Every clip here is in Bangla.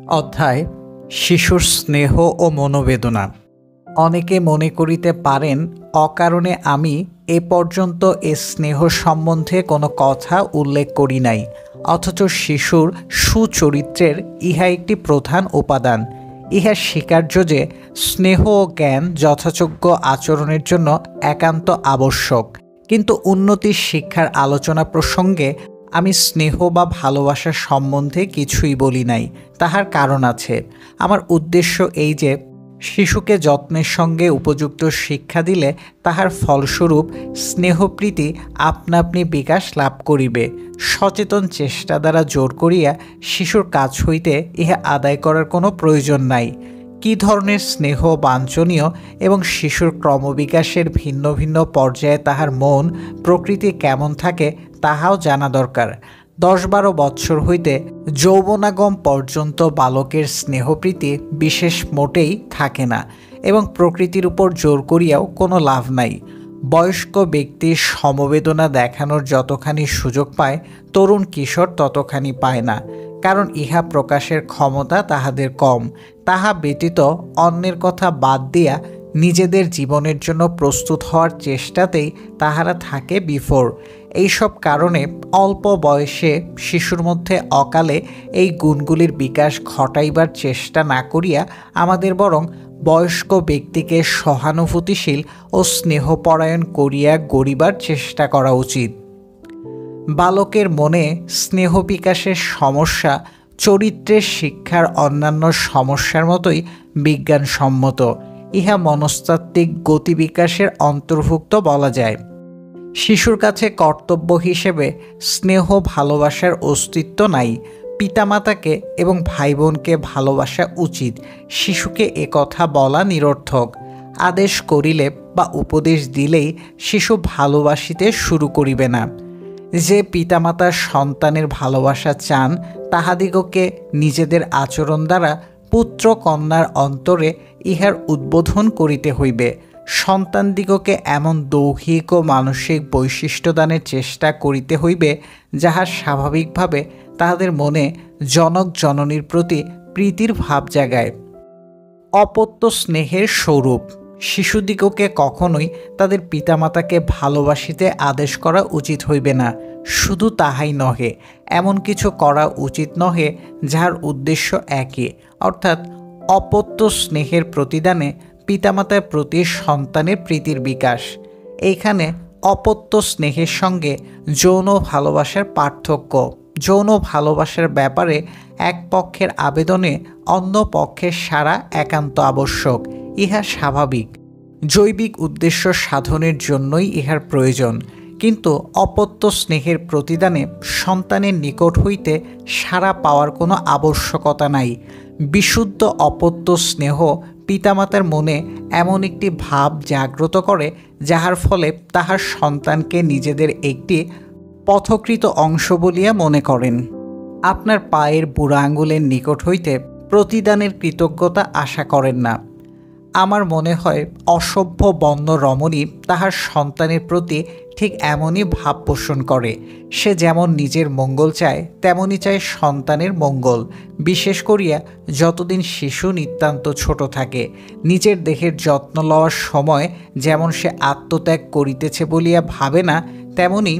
অধ্যায় শিশুর স্নেহ ও মনোবেদনা। অনেকে মনে করিতে পারেন অকারণে আমি এ পর্যন্ত এ স্নেহ সম্বন্ধে কোনো কথা উল্লেখ করি নাই, অথচ শিশুর সুচরিত্রের ইহা একটি প্রধান উপাদান। ইহা স্বীকার্য যে স্নেহ ও জ্ঞান যথাযোগ্য আচরণের জন্য একান্ত আবশ্যক, কিন্তু উন্নতির শিক্ষার আলোচনা প্রসঙ্গে আমি স্নেহ বা ভালোবাসা সম্বন্ধে কিছুই বলি নাই। তাহার কারণ আছে। আমার উদ্দেশ্য এই যে শিশুকে যত্নের সঙ্গে উপযুক্ত শিক্ষা দিলে তাহার ফলস্বরূপ স্নেহপ্রীতি আপনা আপনি বিকাশ লাভ করিবে। সচেতন চেষ্টা দ্বারা জোর করিয়া শিশুর কাছ হইতে ইহা আদায় করার কোনো প্রয়োজন নাই। কী ধরনের স্নেহ বাঞ্ছনীয় এবং শিশুর ক্রমবিকাশের ভিন্ন ভিন্ন পর্যায়ে তাহার মন প্রকৃতি কেমন থাকে তাহাও জানা দরকার। 10-12 বৎসর হইতে যৌবনাগম পর্যন্ত বালকের স্নেহপ্রীতি বিশেষ মোটেই থাকে না, এবং প্রকৃতির উপর জোর করিয়াও কোনো লাভ নাই। বয়স্ক ব্যক্তির সমবেদনা দেখানোর যতখানি সুযোগ পায়, তরুণ কিশোর ততখানি পায় না, কারণ ইহা প্রকাশের ক্ষমতা তাহাদের কম। তাহা ব্যতীত অন্যের কথা বাদ দিয়া নিজেদের জীবনের জন্য প্রস্তুত হওয়ার চেষ্টাতেই তাহারা থাকে বিফোর। এইসব কারণে অল্প বয়সে শিশুর মধ্যে অকালে এই গুণগুলির বিকাশ ঘটাইবার চেষ্টা না করিয়া আমাদের বরং বয়স্ক ব্যক্তিকে সহানুভূতিশীল ও স্নেহপরায়ণ করিয়া গড়িবার চেষ্টা করা উচিত। বালকের মনে স্নেহ বিকাশের সমস্যা চরিত্রের শিক্ষার অন্যান্য সমস্যার মতোই বিজ্ঞানসম্মত। ইহা মনস্তাত্ত্বিক গতিবিকাশের অন্তর্ভুক্ত বলা যায়। শিশুর কাছে কর্তব্য হিসেবে স্নেহ ভালোবাসার অস্তিত্ব নাই। পিতামাতাকে এবং ভাই বোনকে ভালোবাসা উচিত, শিশুকে একথা বলা নিরর্থক। আদেশ করিলে বা উপদেশ দিলেই শিশু ভালোবাসিতে শুরু করিবে না। যে পিতামাতার সন্তানের ভালোবাসা চান, তাহাদিগকে নিজেদের আচরণ দ্বারা পুত্র কন্যার অন্তরে ইহার উদ্বোধন করিতে হইবে। সন্তানদিগকে এমন দৈহিক ও মানসিক বৈশিষ্ট্য দানের চেষ্টা করিতে হইবে, যাহা স্বাভাবিকভাবে তাহাদের মনে জনক জননীর প্রতি প্রীতির ভাব জাগায়। অপত্য স্নেহের স্বরূপ। শিশুদিগকে কখনোই তাদের পিতামাতাকে ভালোবাসিতে আদেশ করা উচিত হইবে না। শুধু তাহাই নহে, এমন কিছু করা উচিত নহে যাহার উদ্দেশ্য একই, অর্থাৎ অপত্য স্নেহের প্রতিদানে পিতামাতার প্রতি সন্তানের প্রীতির বিকাশ। এইখানে অপত্য স্নেহের সঙ্গে যৌন ভালোবাসার পার্থক্য। যৌন ভালোবাসার ব্যাপারে এক পক্ষের আবেদনে অন্য পক্ষের সাড়া একান্ত আবশ্যক। ইহা স্বাভাবিক। জৈবিক উদ্দেশ্য সাধনের জন্যই ইহার প্রয়োজন, কিন্তু অপত্য স্নেহের প্রতিদানে সন্তানের নিকট হইতে সাড়া পাওয়ার কোনো আবশ্যকতা নাই। বিশুদ্ধ অপত্য স্নেহ পিতামাতার মনে এমন একটি ভাব জাগ্রত করে, যাহার ফলে তাহার সন্তানকে নিজেদের একটি পথকৃত অংশ বলিয়া মনে করেন। আপনার পায়ের বুড়া আঙুলের নিকট হইতে প্রতিদানের কৃতজ্ঞতা আশা করেন না। আমার মনে হয় অসভ্য বন্য রমণী তাহার সন্তানের প্রতি ঠিক এমনই ভাব পোষণ করে। সে যেমন নিজের মঙ্গল চায়, তেমনই চায় সন্তানের মঙ্গল। বিশেষ করিয়া যতদিন শিশু নিতান্ত ছোট থাকে। নিজের দেহের যত্ন লওয়ার সময় যেমন সে আত্মত্যাগ করিতেছে বলিয়া ভাবে না, তেমনি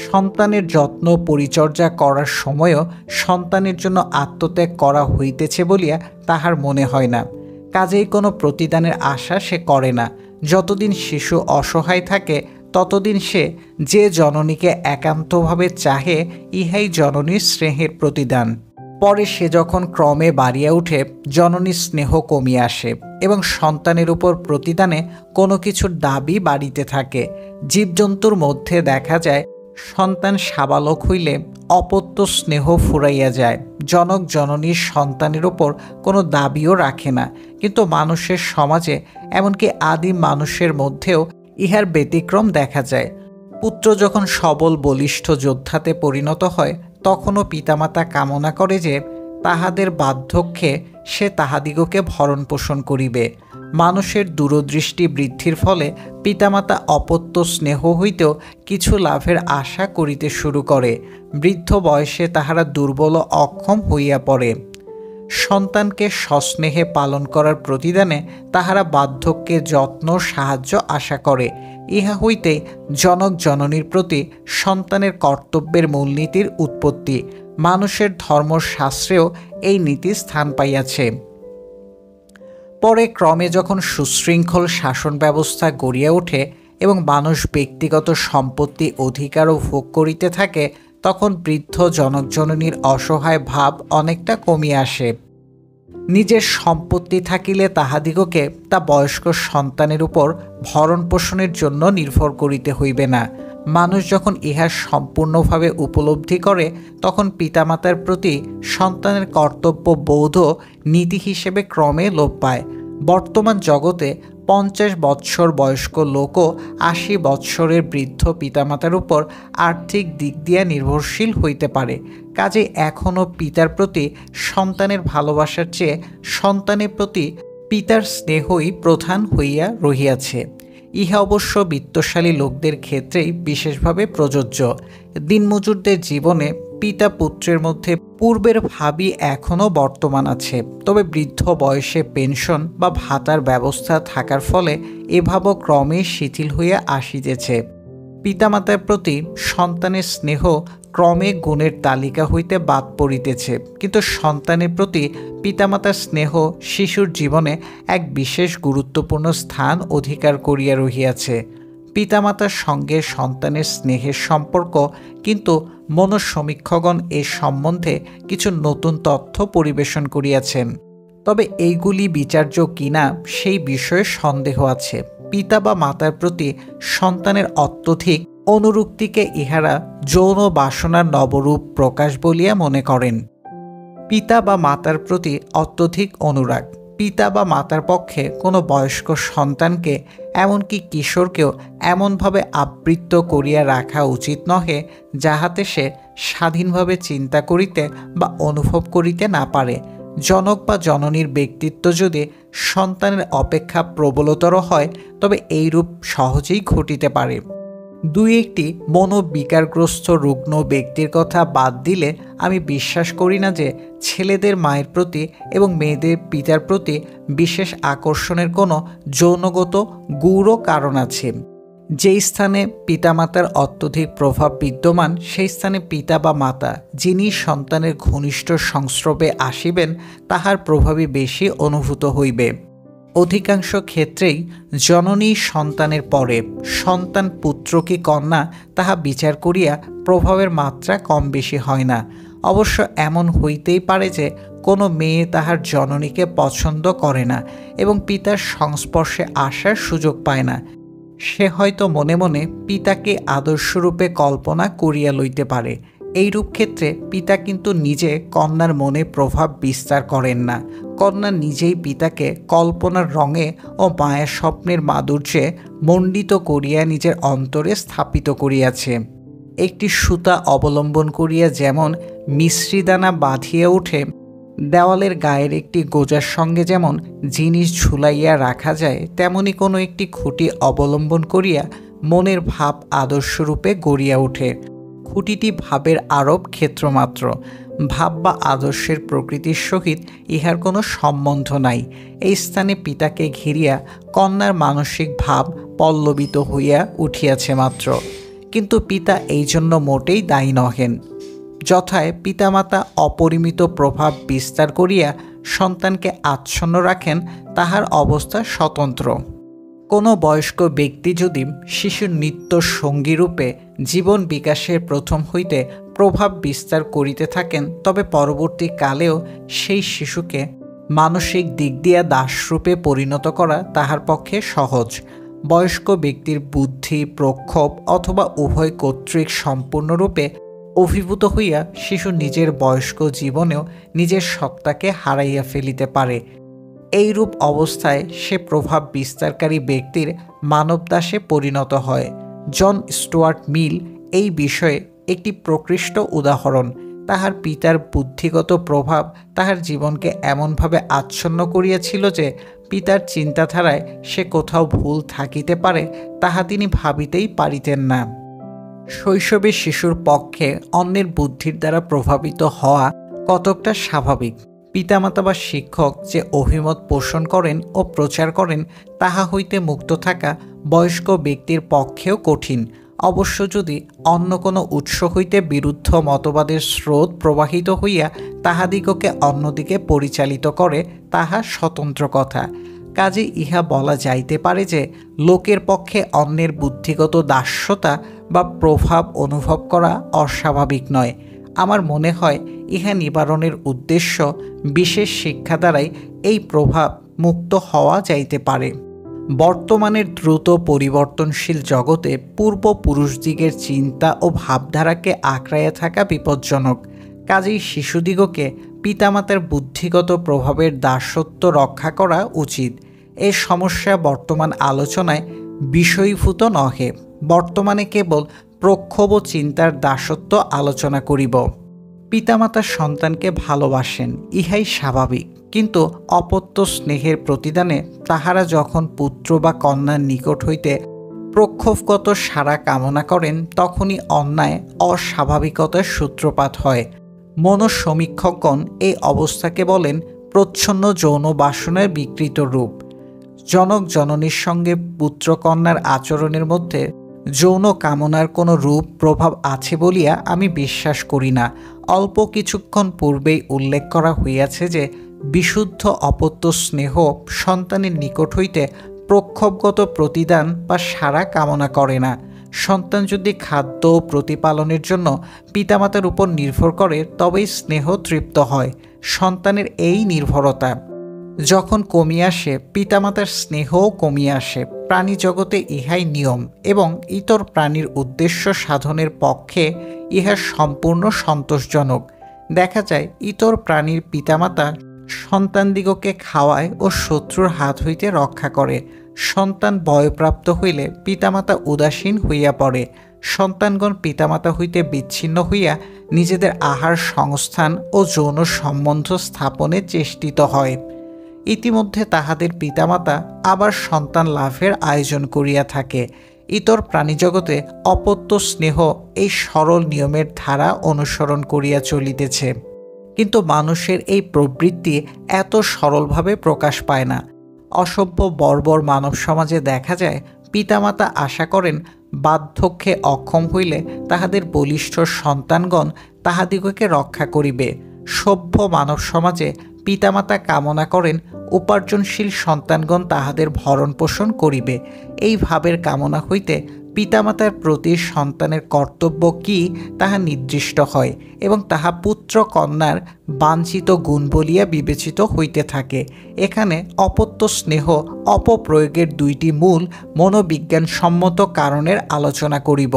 সন্তানের যত্ন পরিচর্যা করার সময়ও সন্তানের জন্য আত্মত্যাগ করা হইতেছে বলিয়া তাহার মনে হয় না। কাজেই কোনো প্রতিদানের আশা সে করে না। যতদিন শিশু অসহায় থাকে, ততদিন সে যে জননীকে একান্তভাবে চাহে, ইহাই জননীর স্নেহের প্রতিদান। পরে সে যখন ক্রমে বাড়িয়া উঠে, জননীর স্নেহ কমিয়ে আসে এবং সন্তানের উপর প্রতিদানে কোনো কিছুর দাবি বাড়িতে থাকে। জীবজন্তুর মধ্যে দেখা যায়, সন্তান সাবালক হইলে অপত্য স্নেহ ফুরাইয়া যায়। জনক জননীর সন্তানের ওপর কোনো দাবিও রাখে না, কিন্তু মানুষের সমাজে, এমনকি আদিম মানুষের মধ্যেও ইহার ব্যতিক্রম দেখা যায়। পুত্র যখন সবল বলিষ্ঠ যোদ্ধাতে পরিণত হয়, তখনও পিতামাতা কামনা করে যে তাহাদের বার্ধক্যে সে তাহাদিগকে ভরণ পোষণ করিবে। মানুষের দূরদৃষ্টি বৃদ্ধির ফলে পিতামাতা অপত্য স্নেহ হইতেও কিছু লাভের আশা করিতে শুরু করে। বৃদ্ধ বয়সে তাহারা দুর্বল ও অক্ষম হইয়া পড়ে। সন্তানকে সস্নেহে পালন করার প্রতিদানে তাহারা বার্ধক্যে যত্ন সাহায্য আশা করে। ইহা হইতে জনক জননীর প্রতি সন্তানের কর্তব্যের মূলনীতির উৎপত্তি। মানুষের ধর্মশাস্ত্রেও এই নীতি স্থান পাইয়াছে। পরে ক্রমে যখন সুশৃঙ্খল শাসন ব্যবস্থা গড়িয়া ওঠে এবং মানুষ ব্যক্তিগত সম্পত্তি অধিকারও ভোগ করিতে থাকে, তখন বৃদ্ধ জনক জননীর অসহায় ভাব অনেকটা কমিয়া আসে। নিজের সম্পত্তি থাকিলে তাহাদিগকে তা বয়স্ক সন্তানের উপর ভরণ পোষণের জন্য নির্ভর করিতে হইবে না। মানুষ যখন ইহা সম্পূর্ণভাবে উপলব্ধি করে, তখন পিতামাতার প্রতি সন্তানের কর্তব্য বোধ নীতি হিসেবে ক্রমে লোপ পায়। বর্তমান জগতে 50 বৎসর বয়স্ক লোকও 80 বৎসরের বৃদ্ধ পিতামাতার উপর আর্থিক দিক দিয়া নির্ভরশীল হইতে পারে। কাজে এখনও পিতার প্রতি সন্তানের ভালোবাসার চেয়ে সন্তানের প্রতি পিতার স্নেহই প্রধান হইয়া রহিয়াছে। ইহা অবশ্য বিত্তশালী লোকদের ক্ষেত্রেই বিশেষভাবে প্রযোজ্য। দিনমজুরদের জীবনে পিতা পুত্রের মধ্যে পূর্বের ভাবই এখনও বর্তমান আছে, তবে বৃদ্ধ বয়সে পেনশন বা ভাতার ব্যবস্থা থাকার ফলে এভাবও ক্রমে শিথিল হইয়া আসিতেছে। পিতামাতার প্রতি সন্তানের স্নেহ ক্রমে গুণের তালিকা হইতে বাদ পড়িতেছে, কিন্তু সন্তানের প্রতি পিতামাতার স্নেহ শিশুর জীবনে এক বিশেষ গুরুত্বপূর্ণ স্থান অধিকার করিয়া রহিয়াছে। পিতামাতার সঙ্গে সন্তানের স্নেহের সম্পর্ক, কিন্তু মনঃসমীক্ষকগণ এ সম্বন্ধে কিছু নতুন তথ্য পরিবেশন করিয়াছেন। তবে এইগুলি বিচার্য কিনা সেই বিষয়ে সন্দেহ আছে। পিতা বা মাতার প্রতি সন্তানের অত্যধিক অনুরক্তিকে ইহারা যৌন বাসনার নবরূপ প্রকাশ বলিয়া মনে করেন। পিতা বা মাতার প্রতি অত্যধিক অনুরাগ। পিতা বা মাতার পক্ষে কোনো বয়স্ক সন্তানকে, এমনকি কিশোরকেও এমনভাবে আবৃত্ত করিয়া রাখা উচিত নহে যাহাতে সে স্বাধীনভাবে চিন্তা করিতে বা অনুভব করিতে না পারে। জনক বা জননীর ব্যক্তিত্ব যদি সন্তানের অপেক্ষা প্রবলতর হয়, তবে এইরূপ সহজেই ঘটিতে পারে। দুই একটি মনোবিকারগ্রস্ত রুগ্ন ব্যক্তির কথা বাদ দিলে আমি বিশ্বাস করি না যে ছেলেদের মায়ের প্রতি এবং মেয়েদের পিতার প্রতি বিশেষ আকর্ষণের কোনো যৌনগত গূঢ় কারণ আছে। যেই স্থানে পিতামাতার অত্যধিক প্রভাব বিদ্যমান, সেই স্থানে পিতা বা মাতা যিনি সন্তানের ঘনিষ্ঠ সংস্রবে আসিবেন, তাহার প্রভাবই বেশি অনুভূত হইবে। অধিকাংশ ক্ষেত্রেই জননী সন্তানের পরে, সন্তান পুত্র কি কন্যা তাহা বিচার করিয়া প্রভাবের মাত্রা কম বেশি হয় না। অবশ্য এমন হইতেই পারে যে কোনো মেয়ে তাহার জননীকে পছন্দ করে না এবং পিতার সংস্পর্শে আসার সুযোগ পায় না। সে হয়তো মনে মনে পিতাকে আদর্শরূপে কল্পনা করিয়া লইতে পারে। এইরূপ ক্ষেত্রে পিতা কিন্তু নিজে কন্যার মনে প্রভাব বিস্তার করেন না। কন্যা নিজেই পিতাকে কল্পনার রঙে ও মায়ের স্বপ্নের মাধুর্যে মণ্ডিত করিয়া নিজের অন্তরে স্থাপিত করিয়াছে। একটি সুতা অবলম্বন করিয়া যেমন মিশ্রিদানা বাঁধিয়া ওঠে, দেওয়ালের গায়ের একটি গোজার সঙ্গে যেমন জিনিস ঝুলাইয়া রাখা যায়, তেমনি কোনো একটি খুঁটি অবলম্বন করিয়া মনের ভাব আদর্শরূপে গড়িয়া ওঠে। খুঁটিটি ভাবের আরোপ ক্ষেত্রমাত্র। ভাব বা আদর্শের প্রকৃতির সহিত ইহার কোনো সম্বন্ধ নাই। এই স্থানে পিতাকে ঘিরিয়া কন্যার মানসিক ভাব পল্লবিত হইয়া উঠিয়াছে মাত্র, কিন্তু পিতা এই জন্য মোটেই দায়ী নহেন। যথায় পিতামাতা অপরিমিত প্রভাব বিস্তার করিয়া সন্তানকে আচ্ছন্ন রাখেন, তাহার অবস্থা স্বতন্ত্র। কোনো বয়স্ক ব্যক্তি যদি শিশুর নিত্য সঙ্গীরূপে জীবন বিকাশের প্রথম হইতে প্রভাব বিস্তার করিতে থাকেন, তবে পরবর্তীকালেও সেই শিশুকে মানসিক দিক দিয়া দাসরূপে পরিণত করা তাহার পক্ষে সহজ। বয়স্ক ব্যক্তির বুদ্ধি, প্রক্ষোভ অথবা উভয় কর্তৃক সম্পূর্ণরূপে অভিভূত হইয়া শিশু নিজের বয়স্ক জীবনেও নিজের সত্তাকে হারাইয়া ফেলিতে পারে। এইরূপ অবস্থায় সে প্রভাব বিস্তারকারী ব্যক্তির মানবদাসে পরিণত হয়। জন স্টুয়ার্ট মিল এই বিষয়ে একটি প্রকৃষ্ট উদাহরণ। তাহার পিতার বুদ্ধিগত প্রভাব তাহার জীবনকে এমনভাবে আচ্ছন্ন করিয়াছিল যে পিতার চিন্তাধারায় সে কোথাও ভুল থাকিতে পারে তাহা তিনি ভাবিতেই পারিতেন না। শৈশবে শিশুর পক্ষে অন্যের বুদ্ধির দ্বারা প্রভাবিত হওয়া কতকটা স্বাভাবিক, পিতামাতা বা শিক্ষক যে অভিমত পোষণ করেন ও প্রচার করেন তাহা হইতে মুক্ত থাকা বয়স্ক ব্যক্তির পক্ষেও কঠিন। অবশ্য যদি অন্য কোনো উৎস হইতে বিরুদ্ধ মতবাদের স্রোত প্রবাহিত হইয়া তাহাদিগকে অন্যদিকে পরিচালিত করে তাহা স্বতন্ত্র কথা। কাজে ইহা বলা যাইতে পারে যে লোকের পক্ষে অন্যের বুদ্ধিগত দাস্যতা বা প্রভাব অনুভব করা অস্বাভাবিক নয়। আমার মনে হয় ইহা নিবারণের উদ্দেশ্য বিশেষ শিক্ষা দ্বারাই এই প্রভাব মুক্ত হওয়া যাইতে পারে। বর্তমানের দ্রুত পরিবর্তনশীল জগতে পূর্বপুরুষদিগের চিন্তা ও ভাবধারাকে আঁকড়াইয়া থাকা বিপজ্জনক। কাজেই শিশুদিগকে পিতামাতার বুদ্ধিগত প্রভাবের দাসত্ব রক্ষা করা উচিত। এই সমস্যা বর্তমান আলোচনায় বিষয়ীভূত নহে। বর্তমানে কেবল প্রক্ষোভ চিন্তার দাসত্ব আলোচনা করিব। পিতামাতা সন্তানকে ভালোবাসেন, ইহাই স্বাভাবিক, কিন্তু অপত্য স্নেহের প্রতিদানে তাহারা যখন পুত্র বা কন্যার নিকট হইতে প্রক্ষোভগত সাড়া কামনা করেন তখনই অন্যায় অস্বাভাবিকতার সূত্রপাত হয়। মনোসমীক্ষকগণ এই অবস্থাকে বলেন প্রচ্ছন্ন যৌন বাসনার বিকৃত রূপ। জনক জননীর সঙ্গে পুত্রকন্যার আচরণের মধ্যে যৌন কামনার কোনো রূপ প্রভাব আছে বলিয়া আমি বিশ্বাস করি না। অল্প কিছুক্ষণ পূর্বেই উল্লেখ করা হইয়াছে যে বিশুদ্ধ অপত্য স্নেহ সন্তানের নিকট হইতে প্রক্ষোভগত প্রতিদান বা সাড়া কামনা করে না। সন্তান যদি খাদ্য ও প্রতিপালনের জন্য পিতামাতার উপর নির্ভর করে তবেই স্নেহ তৃপ্ত হয়। সন্তানের এই নির্ভরতা যখন কমিয়ে আসে পিতামাতার স্নেহও কমিয়ে আসে। প্রাণী জগতে ইহাই নিয়ম এবং ইতর প্রাণীর উদ্দেশ্য সাধনের পক্ষে ইহা সম্পূর্ণ সন্তোষজনক। দেখা যায় ইতর প্রাণীর পিতামাতা সন্তানদিগকে খাওয়ায় ও শত্রুর হাত হইতে রক্ষা করে। সন্তান বয়প্রাপ্ত হইলে পিতামাতা উদাসীন হইয়া পড়ে। সন্তানগণ পিতামাতা হইতে বিচ্ছিন্ন হইয়া নিজেদের আহার সংস্থান ও যৌন সম্বন্ধ স্থাপনে চেষ্টিত হয়। ইতিমধ্যে তাহাদের পিতামাতা আবার সন্তান লাভের আয়োজন করিয়া থাকে। ইতর প্রাণীজগতে অপত্য স্নেহ এই সরল নিয়মের ধারা অনুসরণ করিয়া চলিতেছে, কিন্তু মানুষের এই প্রবৃত্তি এত সরলভাবে প্রকাশ পায় না। অসভ্য বর্বর মানব সমাজে দেখা যায় পিতামাতা আশা করেন বার্ধক্যে অক্ষম হইলে তাহাদের বলিষ্ঠ সন্তানগণ তাহাদিগকে রক্ষা করিবে। সভ্য মানব সমাজে পিতামাতা কামনা করেন উপার্জনশীল সন্তানগণ তাহাদের ভরণ পোষণ করিবে। এই ভাবের কামনা হইতে পিতামাতার প্রতি সন্তানের কর্তব্য কি তাহা নির্দিষ্ট হয় এবং তাহা পুত্র কন্যার বাঞ্ছিত গুণ বলিয়া বিবেচিত হইতে থাকে। এখানে অপত্য স্নেহ অপপ্রয়োগের দুইটি মূল মনোবিজ্ঞানসম্মত কারণের আলোচনা করিব।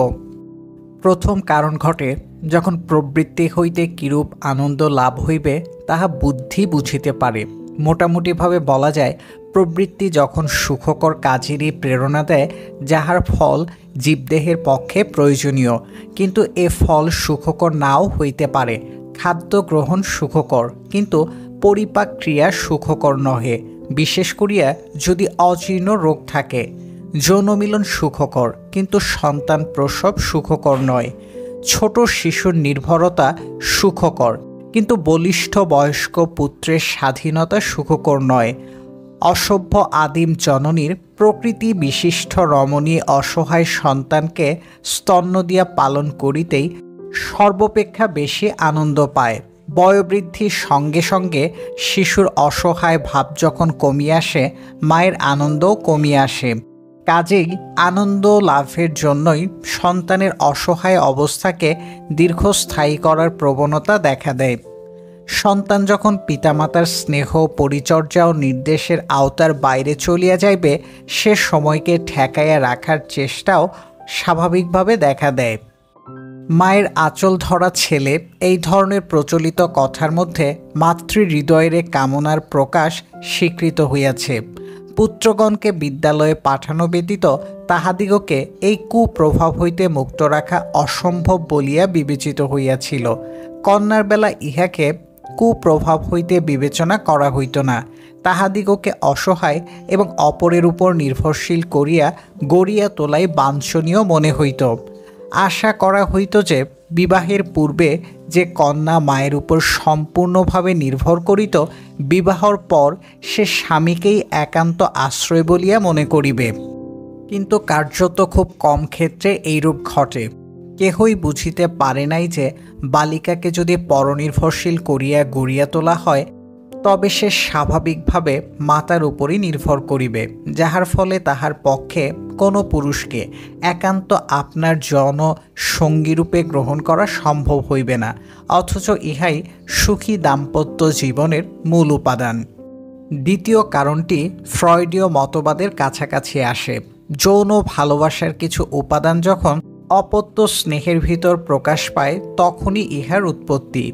প্রথম কারণ ঘটে যখন প্রবৃত্তি হইতে কিরূপ আনন্দ লাভ হইবে তাহা বুদ্ধি বুঝিতে পারে। মোটামুটিভাবে বলা যায় প্রবৃত্তি যখন সুখকর কাজেরই প্রেরণা দেয় যাহার ফল জীবদেহের পক্ষে প্রয়োজনীয়, কিন্তু এ ফল সুখকর নাও হইতে পারে। খাদ্য গ্রহণ সুখকর, কিন্তু পরিপাক ক্রিয়া সুখকর নহে, বিশেষ করিয়া যদি অজীর্ণ রোগ থাকে। যৌনমিলন সুখকর, কিন্তু সন্তান প্রসব সুখকর নয়। ছোট শিশুর নির্ভরতা সুখকর, কিন্তু বলিষ্ঠ বয়স্ক পুত্রের স্বাধীনতা সুখকর নয়। অসভ্য আদিম জননীর প্রকৃতি বিশিষ্ট রমণী অসহায় সন্তানকে স্তন্য দিয়া পালন করিতেই সর্বাপেক্ষা বেশি আনন্দ পায়। বয়োবৃদ্ধির সঙ্গে সঙ্গে শিশুর অসহায় ভাব যখন কমিয়ে আসে মায়ের আনন্দও কমিয়ে আসে। কাজেই আনন্দ লাভের জন্যই সন্তানের অসহায় অবস্থাকে দীর্ঘস্থায়ী করার প্রবণতা দেখা দেয়। সন্তান যখন পিতামাতার স্নেহ পরিচর্যা ও নির্দেশের আওতার বাইরে চলিয়া যাইবে সে সময়কে ঠেকাইয়া রাখার চেষ্টাও স্বাভাবিকভাবে দেখা দেয়। মায়ের আঁচল ধরা ছেলে এই ধরনের প্রচলিত কথার মধ্যে মাতৃহৃদয়ের কামনার প্রকাশ স্বীকৃত হইয়াছে। পুত্রগণকে বিদ্যালয়ে পাঠানো ব্যতীত তাহাদিগকে এই কুপ্রভাব হইতে মুক্ত রাখা অসম্ভব বলিয়া বিবেচিত হইয়াছিল। কন্যার বেলা ইহাকে কুপ্রভাব হইতে বিবেচনা করা হইত না। তাহাদিগকে অসহায় এবং অপরের উপর নির্ভরশীল করিয়া গড়িয়া তোলাই বাঞ্ছনীয় মনে হইত। আশা করা হইত যে বিবাহের পূর্বে যে কন্যা মায়ের উপর সম্পূর্ণভাবে নির্ভর করিত, বিবাহর পর সে স্বামীকেই একান্ত আশ্রয় বলিয়া মনে করিবে। কিন্তু কার্যত খুব কম ক্ষেত্রে এইরূপ ঘটে। কেহই বুঝিতে পারে নাই যে বালিকাকে যদি পরনির্ভরশীল করিয়া গড়িয়া তোলা হয়, তবে সে স্বাভাবিকভাবে মাতার উপরই নির্ভর করিবে, যাহার ফলে তাহার পক্ষে কোনো পুরুষকে একান্ত আপনার সঙ্গীরূপে গ্রহণ করা সম্ভব হইবে না। অথচ ইহাই সুখী দাম্পত্য জীবনের মূল উপাদান। দ্বিতীয় কারণটি ফ্রয়েডীয় মতবাদের কাছাকাছি আসে। যৌন ভালোবাসার কিছু উপাদান যখন অপত্য স্নেহের ভিতর প্রকাশ পায়, তখনই ইহার উৎপত্তি।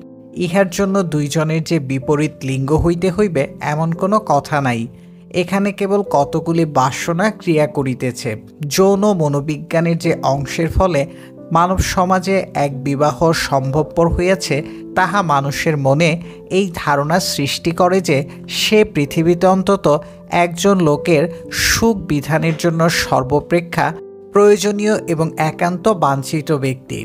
ইহার জন্য দুইজনের যে বিপরীত লিঙ্গ হইতে হইবে এমন কোনো কথা নাই। এখানে কেবল কতগুলি বাসনা ক্রিয়া করিতেছে। যৌন মনোবিজ্ঞানের যে অংশের ফলে মানব সমাজে এক বিবাহ সম্ভবপর হইয়াছে, তাহা মানুষের মনে এই ধারণা সৃষ্টি করে যে সে পৃথিবীতে অন্তত একজন লোকের সুখ বিধানের জন্য সর্বপ্রেক্ষা প্রয়োজনীয় এবং একান্ত বাঞ্ছিত ব্যক্তি।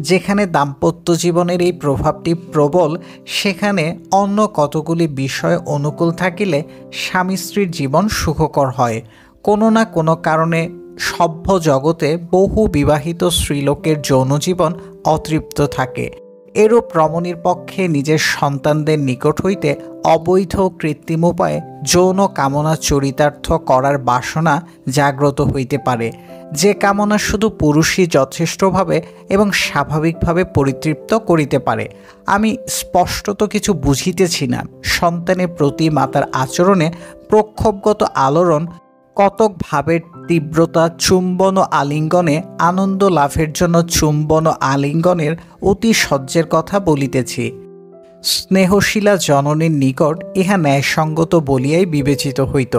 যেখানে দাম্পত্য জীবনের এই প্রভাবটি প্রবল, সেখানে অন্য কতগুলি বিষয় অনুকূল থাকিলে স্বামী স্ত্রীর জীবন সুখকর হয়। কোনো না কোনো কারণে সভ্য জগতে বহু বিবাহিত স্ত্রীলোকের যৌন জীবন অতৃপ্ত থাকে। এরূপ রমণীর পক্ষে নিজের সন্তানদের নিকট হইতে অবৈধ কৃত্রিম উপায়ে যৌন কামনা চরিতার্থ করার বাসনা জাগ্রত হইতে পারে, যে কামনা শুধু পুরুষই যথেষ্টভাবে এবং স্বাভাবিকভাবে পরিতৃপ্ত করিতে পারে। আমি স্পষ্টত কিছু বুঝিতেছি না। সন্তানের প্রতি মাতার আচরণে প্রক্ষোভগত আলোড়ন, কতক ভাবের তীব্রতা, চুম্বন ও আলিঙ্গনে আনন্দ লাভের জন্য চুম্বন ও আলিঙ্গনের অতি সহ্যের কথা বলিতেছি। স্নেহশীলা জননীর নিকট ইহা ন্যায়সঙ্গত বলিয়াই বিবেচিত হইত।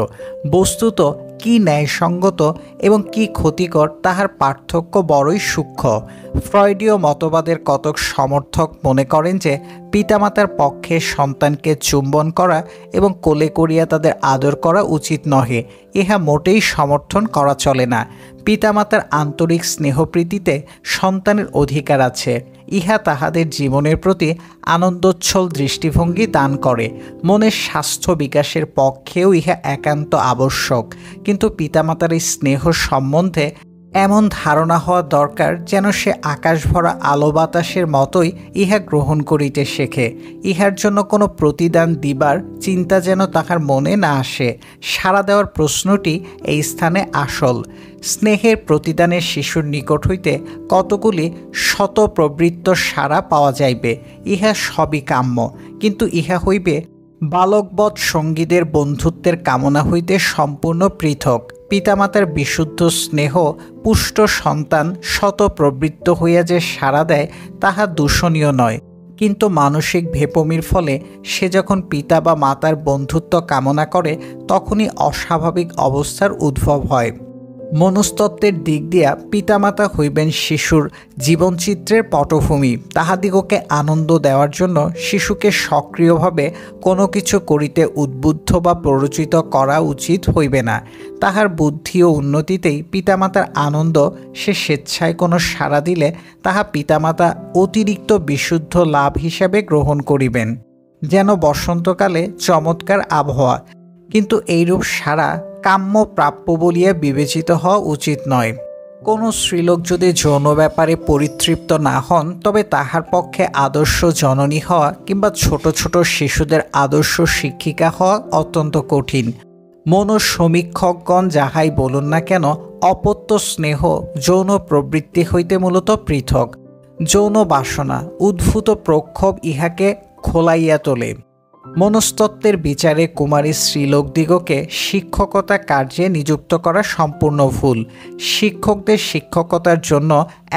বস্তুত কি ন্যায়সঙ্গত এবং কি ক্ষতিকর, তাহার পার্থক্য বড়ই সূক্ষ্ম। ফ্রয়েডীয় মতবাদের কতক সমর্থক মনে করেন যে পিতামাতার পক্ষে সন্তানকে চুম্বন করা এবং কোলে করিয়া তাদের আদর করা উচিত নহে। ইহা মোটেই সমর্থন করা চলে না। পিতামাতার আন্তরিক স্নেহপ্রীতিতে সন্তানের অধিকার আছে। ইহা তাহাদের জীবনের প্রতি আনন্দোচ্ছল দৃষ্টিভঙ্গি দান করে। মনের স্বাস্থ্য বিকাশের পক্ষেও ইহা একান্ত আবশ্যক। কিন্তু পিতামাতার এই স্নেহ সম্বন্ধে এমন ধারণা হওয়া দরকার যেন সে আকাশ ভরা আলো বাতাসের মতোই ইহা গ্রহণ করিতে শেখে। ইহার জন্য কোনো প্রতিদান দিবার চিন্তা যেন তাহার মনে না আসে। সাড়া দেওয়ার প্রশ্নটি এই স্থানে আসল। স্নেহের প্রতিদানের শিশুর নিকট হইতে কতগুলি শতপ্রবৃত্ত সাড়া পাওয়া যাইবে, ইহা সবই কাম্য। কিন্তু ইহা হইবে বালকবৎ সঙ্গীদের বন্ধুত্বের কামনা হইতে সম্পূর্ণ পৃথক। পিতামাতার বিশুদ্ধ স্নেহ পুষ্ট সন্তান শতপ্রবৃত্ত হইয়া যে সাড়া দেয়, তাহা দূষণীয় নয়। কিন্তু মানসিক ভেপমির ফলে সে যখন পিতা বা মাতার বন্ধুত্ব কামনা করে, তখনই অস্বাভাবিক অবস্থার উদ্ভব হয়। মনস্তত্ত্বের দিক দিয়া পিতামাতা হইবেন শিশুর জীবনচিত্রের পটভূমি। তাহাদিগকে আনন্দ দেওয়ার জন্য শিশুকে সক্রিয়ভাবে কোনো কিছু করিতে উদ্বুদ্ধ বা প্ররোচিত করা উচিত হইবে না। তাহার বুদ্ধি ও উন্নতিতেই পিতামাতার আনন্দ সে স্বেচ্ছায় কোনো সাড়া দিলে তাহা পিতামাতা অতিরিক্ত বিশুদ্ধ লাভ হিসাবে গ্রহণ করিবেন, যেন বসন্তকালে চমৎকার আবহাওয়া। কিন্তু এইরূপ সাড়া কাম্য প্রাপ্য বলিয়া বিবেচিত হওয়া উচিত নয়। কোনো স্ত্রীলোক যদি যৌন ব্যাপারে পরিতৃপ্ত না হন, তবে তাহার পক্ষে আদর্শ জননী হওয়া কিংবা ছোট ছোট শিশুদের আদর্শ শিক্ষিকা হওয়া অত্যন্ত কঠিন। মনোসমীক্ষকগণ যাহাই বলুন না কেন, অপত্য স্নেহ যৌন প্রবৃত্তি হইতে মূলত পৃথক। যৌন বাসনা উদ্ভূত প্রক্ষোভ ইহাকে খোলাইয়া তোলে। মনস্তত্ত্বের বিচারে কুমারী স্ত্রীলোকদিগকে শিক্ষকতা কার্যে নিযুক্ত করা সম্পূর্ণ ভুল। শিক্ষকদের শিক্ষকতার জন্য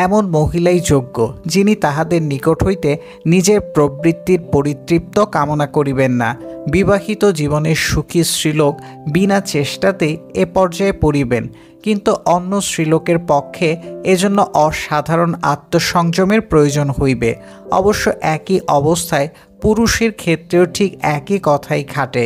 এমন মহিলাই যোগ্য, যিনি তাহাদের নিকট হইতে নিজের প্রবৃত্তির পরিতৃপ্ত কামনা করিবেন না। বিবাহিত জীবনের সুখী স্ত্রীলোক বিনা চেষ্টাতেই এ পর্যায়ে পড়িবেন, কিন্তু অন্য স্ত্রীলোকের পক্ষে এজন্য অসাধারণ আত্মসংযমের প্রয়োজন হইবে। অবশ্য একই অবস্থায় পুরুষের ক্ষেত্রেও ঠিক একই কথাই খাটে,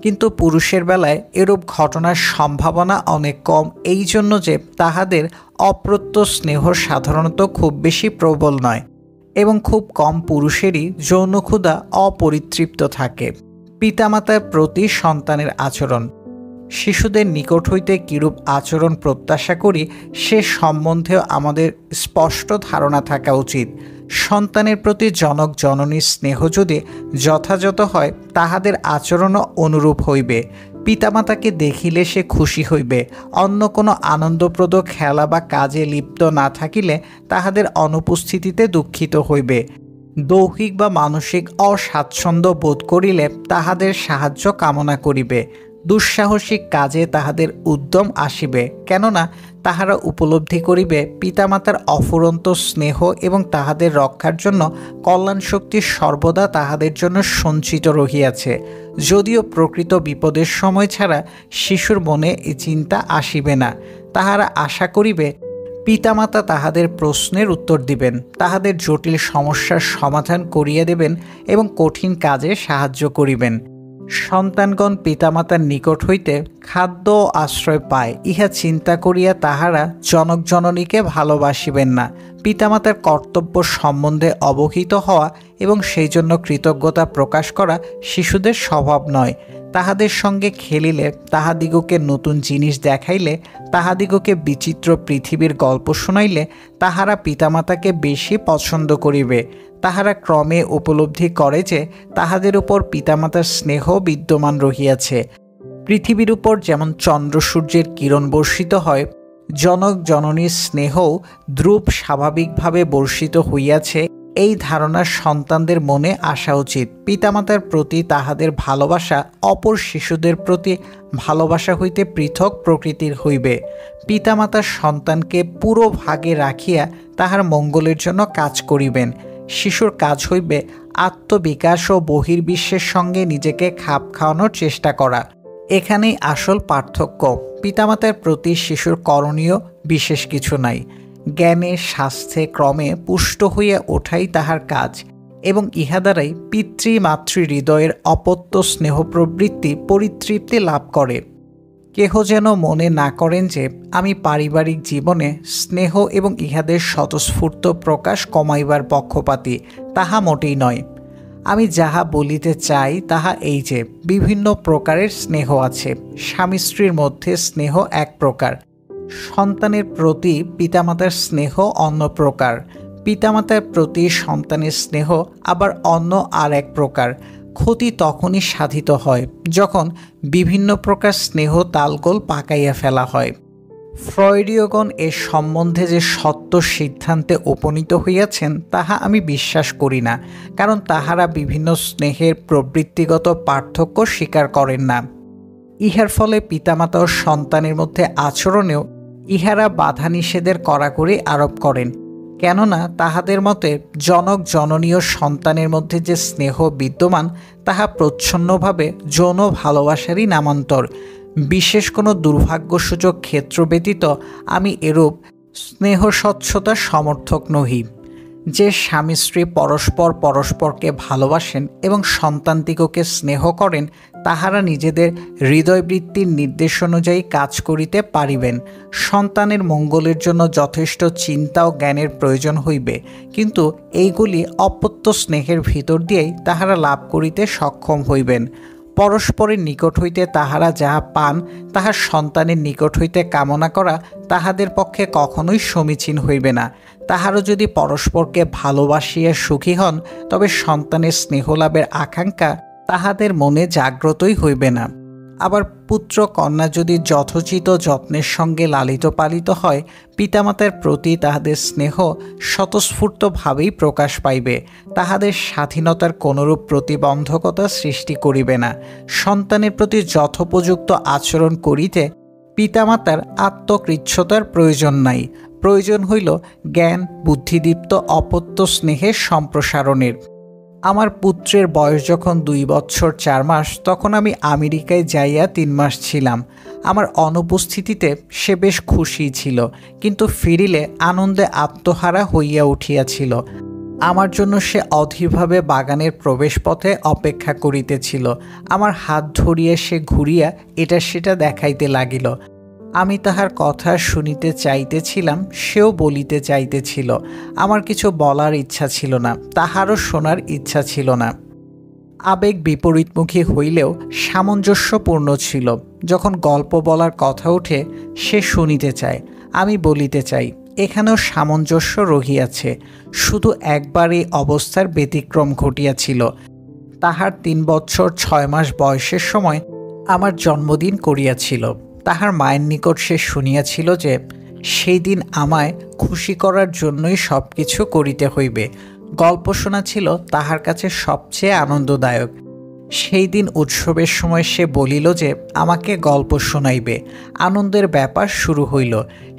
কিন্তু পুরুষের বেলায় এরূপ ঘটনার সম্ভাবনা অনেক কম, এই জন্য যে তাহাদের অপ্রত্যয় স্নেহ সাধারণত খুব বেশি প্রবল নয়। এবং খুব কম পুরুষেরই যৌন ক্ষুধা অপরিতৃপ্ত থাকে। পিতামাতার প্রতি সন্তানের আচরণ। শিশুদের নিকট হইতে কিরূপ আচরণ প্রত্যাশা করি সে সম্বন্ধেও আমাদের স্পষ্ট ধারণা থাকা উচিত। সন্তানের প্রতি জনক জননীর স্নেহ যদি যথাযথ হয়, তাহাদের আচরণও অনুরূপ হইবে। পিতামাতাকে দেখিলে সে খুশি হইবে। অন্য কোনো আনন্দপ্রদ খেলা বা কাজে লিপ্ত না থাকিলে তাহাদের অনুপস্থিতিতে দুঃখিত হইবে। দৈহিক বা মানসিক অস্বাচ্ছন্দ্য বোধ করিলে তাহাদের সাহায্য কামনা করিবে। দুঃসাহসিক কাজে তাহাদের উদ্যম আসিবে, কেননা তাহারা উপলব্ধি করিবে পিতামাতার অফুরন্ত স্নেহ এবং তাহাদের রক্ষার জন্য কল্যাণ শক্তি সর্বদা তাহাদের জন্য সঞ্চিত রহিয়াছে। যদিও প্রকৃত বিপদের সময় ছাড়া শিশুর মনে এই চিন্তা আসিবে না। তাহারা আশা করিবে পিতামাতা তাহাদের প্রশ্নের উত্তর দিবেন, তাহাদের জটিল সমস্যার সমাধান করিয়া দেবেন এবং কঠিন কাজে সাহায্য করিবেন। সন্তানগণ পিতামাতার নিকট হইতে খাদ্য ও আশ্রয় পায়, ইহা চিন্তা করিয়া তাহারা জনক জননীকে ভালোবাসিবেন না। পিতামাতার কর্তব্য সম্বন্ধে অবহিত হওয়া এবং সেই জন্য কৃতজ্ঞতা প্রকাশ করা শিশুদের স্বভাব নয়। তাহাদের সঙ্গে খেলিলে, তাহাদিগকে নতুন জিনিস দেখাইলে, তাহাদিগকে বিচিত্র পৃথিবীর গল্প শুনাইলে তাহারা পিতামাতাকে বেশি পছন্দ করিবে। তাহারা ক্রমে উপলব্ধি করে যে তাহাদের উপর পিতামাতার স্নেহ বিদ্যমান রহিয়াছে। পৃথিবীর উপর যেমন চন্দ্র সূর্যের কিরণ বর্ষিত হয়, জনক জননীর স্নেহও দ্রুপ স্বাভাবিকভাবে বর্ষিত হইয়াছে, এই ধারণা সন্তানদের মনে আসা উচিত। পিতামাতার প্রতি তাহাদের ভালোবাসা অপর শিশুদের প্রতি ভালোবাসা হইতে পৃথক প্রকৃতির হইবে। পিতামাতা সন্তানকে পুরো ভাগে রাখিয়া তাহার মঙ্গলের জন্য কাজ করিবেন। শিশুর কাজ হইবে আত্মবিকাশ ও বহির্বিশ্বের সঙ্গে নিজেকে খাপ খাওয়ানোর চেষ্টা করা। এখানেই আসল পার্থক্য। পিতামাতার প্রতি শিশুর করণীয় বিশেষ কিছু নাই। জ্ঞানে স্বাস্থ্যে ক্রমে পুষ্ট হইয়া ওঠাই তাহার কাজ, এবং ইহা দ্বারাই পিতৃমাতৃ হৃদয়ের অপত্য স্নেহ প্রবৃত্তি পরিতৃপ্তি লাভ করে। কেহ যেন মনে না করেন যে আমি পারিবারিক জীবনে স্নেহ এবং ইহাদের স্বতঃস্ফূর্ত প্রকাশ কমাইবার পক্ষপাতী, তাহা মোটেই নয়। আমি যাহা বলিতে চাই তাহা এই যে বিভিন্ন প্রকারের স্নেহ আছে। স্বামী স্ত্রীর মধ্যে স্নেহ এক প্রকার, সন্তানের প্রতি পিতামাতার স্নেহ অন্য প্রকার, পিতামাতার প্রতি সন্তানের স্নেহ আবার অন্য আর এক প্রকার। ক্ষতি তখনই সাধিত হয় যখন বিভিন্ন প্রকার স্নেহ তালগোল পাকাইয়া ফেলা হয়। ফ্রয়েডীয়গণ এ সম্বন্ধে যে সত্য সিদ্ধান্তে উপনীত হইয়াছেন তাহা আমি বিশ্বাস করি না, কারণ তাহারা বিভিন্ন স্নেহের প্রবৃত্তিগত পার্থক্য স্বীকার করেন না। ইহার ফলে পিতামাতা ও সন্তানের মধ্যে আচরণেও ইহারা বাধা নিষেধের কড়াকড়ি আরোপ করেন, কেননা তাহাদের মতে জনক জননীয় সন্তানের মধ্যে যে স্নেহ বিদ্যমান তাহা প্রচ্ছন্নভাবে যৌন ভালোবাসারই নামান্তর। বিশেষ কোনো দুর্ভাগ্যসূচক ক্ষেত্র ব্যতীত আমি এরূপ স্নেহ স্বচ্ছতার সমর্থক নহি। যে স্বামী স্ত্রী পরস্পর পরস্পরকে ভালোবাসেন এবং সন্তানদিগকে স্নেহ করেন, তাহারা নিজেদের হৃদয়বৃত্তির নির্দেশ অনুযায়ী কাজ করিতে পারিবেন। সন্তানের মঙ্গলের জন্য যথেষ্ট চিন্তা ও জ্ঞানের প্রয়োজন হইবে, কিন্তু এইগুলি অপত্য স্নেহের ভিতর দিয়েই তাহারা লাভ করিতে সক্ষম হইবেন। পরস্পরের নিকট হইতে তাহারা যাহা পান তাহা সন্তানের নিকট হইতে কামনা করা তাহাদের পক্ষে কখনোই সমীচীন হইবে না। তাহারা যদি পরস্পরকে ভালোবাসিয়া সুখী হন, তবে সন্তানের স্নেহলাভের আকাঙ্ক্ষা তাহাদের মনে জাগ্রতই হইবে না। আবার পুত্র কন্যা যদি যথোচিত যত্নের সঙ্গে লালিত পালিত হয়, পিতামাতার প্রতি তাহাদের স্নেহ স্বতঃস্ফূর্তভাবেই প্রকাশ পাইবে, তাহাদের স্বাধীনতার কোনরূপ প্রতিবন্ধকতা সৃষ্টি করিবে না। সন্তানের প্রতি যথোপযুক্ত আচরণ করিতে পিতামাতার আত্মকৃচ্ছতার প্রয়োজন নাই, প্রয়োজন হইল জ্ঞান বুদ্ধিদীপ্ত অপত্য স্নেহের সম্প্রসারণের। আমার পুত্রের বয়স যখন 2 বৎসর 4 মাস, তখন আমি আমেরিকায় যাইয়া 3 মাস ছিলাম। আমার অনুপস্থিতিতে সে বেশ খুশি ছিল, কিন্তু ফিরিলে আনন্দে আত্মহারা হইয়া উঠিয়াছিল। আমার জন্য সে অধীরভাবে বাগানের প্রবেশপথে অপেক্ষা করিতেছিল। আমার হাত ধরিয়া সে ঘুরিয়া এটা সেটা দেখাইতে লাগিল। আমি তাহার কথা শুনিতে চাইতেছিলাম, সেও বলিতে চাইতেছিল। আমার কিছু বলার ইচ্ছা ছিল না, তাহারও শোনার ইচ্ছা ছিল না। আবেগ বিপরীতমুখী হইলেও সামঞ্জস্যপূর্ণ ছিল। যখন গল্প বলার কথা ওঠে, সে শুনিতে চায়, আমি বলিতে চাই। এখানেও সামঞ্জস্য রহিয়াছে, শুধু একবার এই অবস্থার ব্যতিক্রম ঘটিয়াছিল। তাহার 3 বৎসর 6 মাস বয়সের সময় আমার জন্মদিন করিয়াছিল। তাহার মায়ের নিকট সে শুনিয়াছিল যে সেই দিন আমায় খুশি করার জন্যই সব কিছু করিতে হইবে। গল্প শোনা ছিল তাহার কাছে সবচেয়ে আনন্দদায়ক। সেই দিন উৎসবের সময় সে বলিল যে আমাকে গল্প শোনাইবে। আনন্দের ব্যাপার শুরু হইল।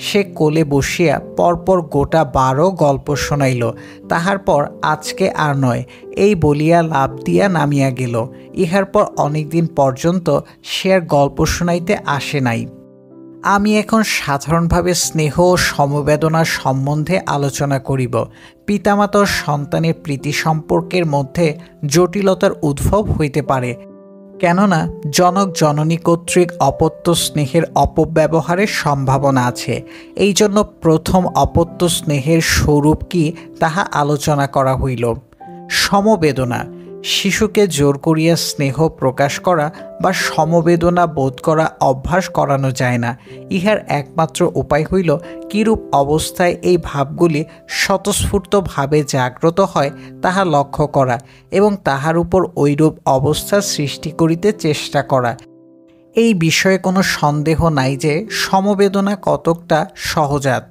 সে কোলে বসিয়া পরপর গোটা 12 গল্প শোনাইল। তাহার পর আজকে আর নয় এই বলিয়া লাফ দিয়া নামিয়া গেল। ইহার পর অনেকদিন পর্যন্ত সে আর গল্প শোনাইতে আসে নাই। আমি এখন সাধারণভাবে স্নেহ ও সমবেদনার সম্বন্ধে আলোচনা করিব। পিতামাতা ও সন্তানের প্রীতি সম্পর্কের মধ্যে জটিলতার উদ্ভব হইতে পারে, কেননা জনক জননী কর্তৃক অপত্য স্নেহের অপব্যবহারের সম্ভাবনা আছে। এই জন্য প্রথম অপত্য স্নেহের স্বরূপ কি তাহা আলোচনা করা হইল। সমবেদনা, শিশুকে জোর করিয়া স্নেহ প্রকাশ করা বা সমবেদনা বোধ করা অভ্যাস করানো যায় না। ইহার একমাত্র উপায় হইল কিরূপ অবস্থায় এই ভাবগুলি স্বতঃস্ফূর্তভাবে জাগ্রত হয় তাহা লক্ষ্য করা এবং তাহার উপর ঐরূপ অবস্থা সৃষ্টি করিতে চেষ্টা করা। এই বিষয়ে কোনো সন্দেহ নাই যে সমবেদনা কতকটা সহজাত।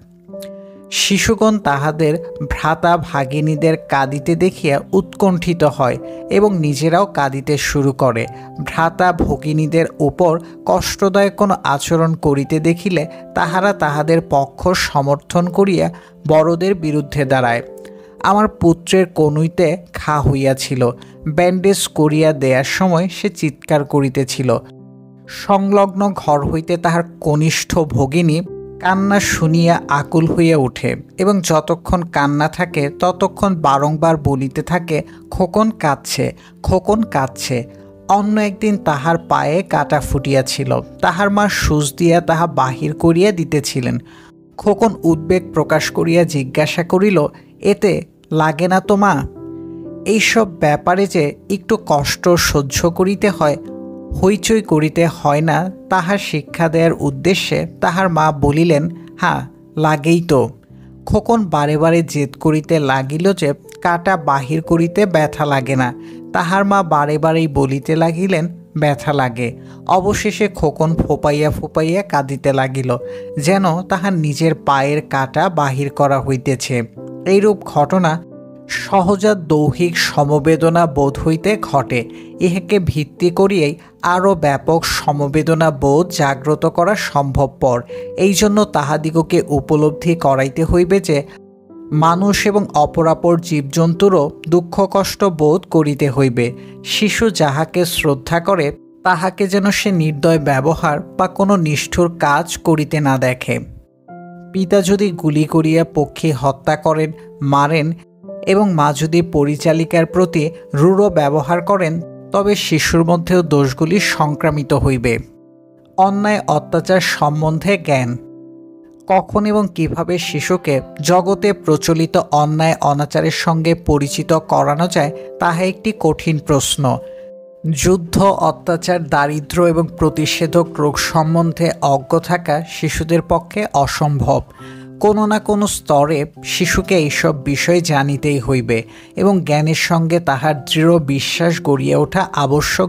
শিশুগণ তাহাদের ভ্রাতা ভাগিনীদের কাঁদিতে দেখিয়া উৎকণ্ঠিত হয় এবং নিজেরাও কাঁদিতে শুরু করে। ভ্রাতা ভগিনীদের উপর কষ্টদায়ক কোনো আচরণ করিতে দেখিলে তাহারা তাহাদের পক্ষ সমর্থন করিয়া বড়দের বিরুদ্ধে দাঁড়ায়। আমার পুত্রের কনুইতে ঘা হইয়াছিল, ব্যান্ডেজ করিয়া দেয়ার সময় সে চিৎকার করিতেছিল। সংলগ্ন ঘর হইতে তাহার কনিষ্ঠ ভগিনী কান্না শুনিয়া আকুল হইয়া ওঠে এবং যতক্ষণ কান্না থাকে ততক্ষণ বারংবার বলিতে থাকে, খোকন কাঁদছে, খোকন কাঁদছে। অন্য একদিন তাহার পায়ে কাটা ফুটিয়াছিল, তাহার মা সুচ দিয়া তাহা বাহির করিয়া দিতেছিলেন। খোকন উদ্বেগ প্রকাশ করিয়া জিজ্ঞাসা করিল, এতে লাগে না তো মা? এইসব ব্যাপারে যে একটু কষ্ট সহ্য করিতে হয়, হইচই করিতে হয় না, তাহার শিক্ষা দেওয়ার উদ্দেশ্যে তাহার মা বলিলেন, হ্যাঁ লাগেই তো। খোকন বারে বারে জেদ করিতে লাগিল যে কাটা বাহির করিতে ব্যথা লাগে না। তাহার মা বারে বারেই বলিতে লাগিলেন, ব্যথা লাগে। অবশেষে খোকন ফোপাইয়া ফোপাইয়া কাঁদিতে লাগিল, যেন তাহার নিজের পায়ের কাটা বাহির করা হইতেছে। এইরূপ ঘটনা সহজাত দৈহিক সমবেদনা বোধ হইতে ঘটে। ইহাকে ভিত্তি করিয়াই আরও ব্যাপক সমবেদনা বোধ জাগ্রত করা সম্ভবপর। এই জন্য তাহাদিগকে উপলব্ধি করাইতে হইবে যে মানুষ এবং অপরাপর জীবজন্তুরও দুঃখ কষ্ট বোধ করিতে হইবে। শিশু যাহাকে শ্রদ্ধা করে তাহাকে যেন সে নির্দয় ব্যবহার বা কোনো নিষ্ঠুর কাজ করিতে না দেখে। পিতা যদি গুলি করিয়া পক্ষী হত্যা করেন, মারেন এবং মা যদি পরিচালিকার প্রতি রূঢ় ব্যবহার করেন, তবে শিশুর মধ্যেও দোষগুলি সংক্রামিত হইবে। অন্যায় অত্যাচার সম্বন্ধে জ্ঞান। কখন এবং কিভাবে শিশুকে জগতে প্রচলিত অন্যায় অনাচারের সঙ্গে পরিচিত করানো যায় তাহা একটি কঠিন প্রশ্ন। যুদ্ধ, অত্যাচার, দারিদ্র্য এবং প্রতিষেধক রোগ সম্বন্ধে অজ্ঞ থাকা শিশুদের পক্ষে অসম্ভব। কোনো না কোনো স্তরে শিশুকে এইসব বিষয় জানিতেই হইবে এবং জ্ঞানের সঙ্গে তাহার দৃঢ় বিশ্বাস গড়িয়া ওঠা আবশ্যক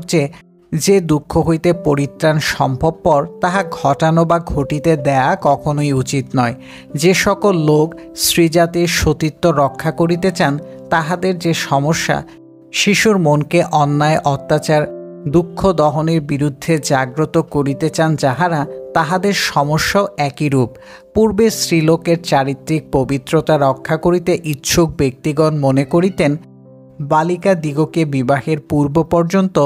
যে দুঃখ হইতে পরিত্রাণ সম্ভবপর তাহা ঘটানো বা ঘটিতে দেয়া কখনোই উচিত নয়। যে সকল লোক স্ত্রীজাতির সতীত্ব রক্ষা করিতে চান, তাহাদের যে সমস্যা, শিশুর মনকে অন্যায় অত্যাচার দুঃখ দহনের বিরুদ্ধে জাগ্রত করিতে চান যাহারা, তাহাদের সমস্যাও একই রূপ। পূর্বে স্ত্রীলোকের চারিত্রিক পবিত্রতা রক্ষা করিতে ইচ্ছুক ব্যক্তিগণ মনে করিতেন বালিকা দিগকে বিবাহের পূর্ব পর্যন্ত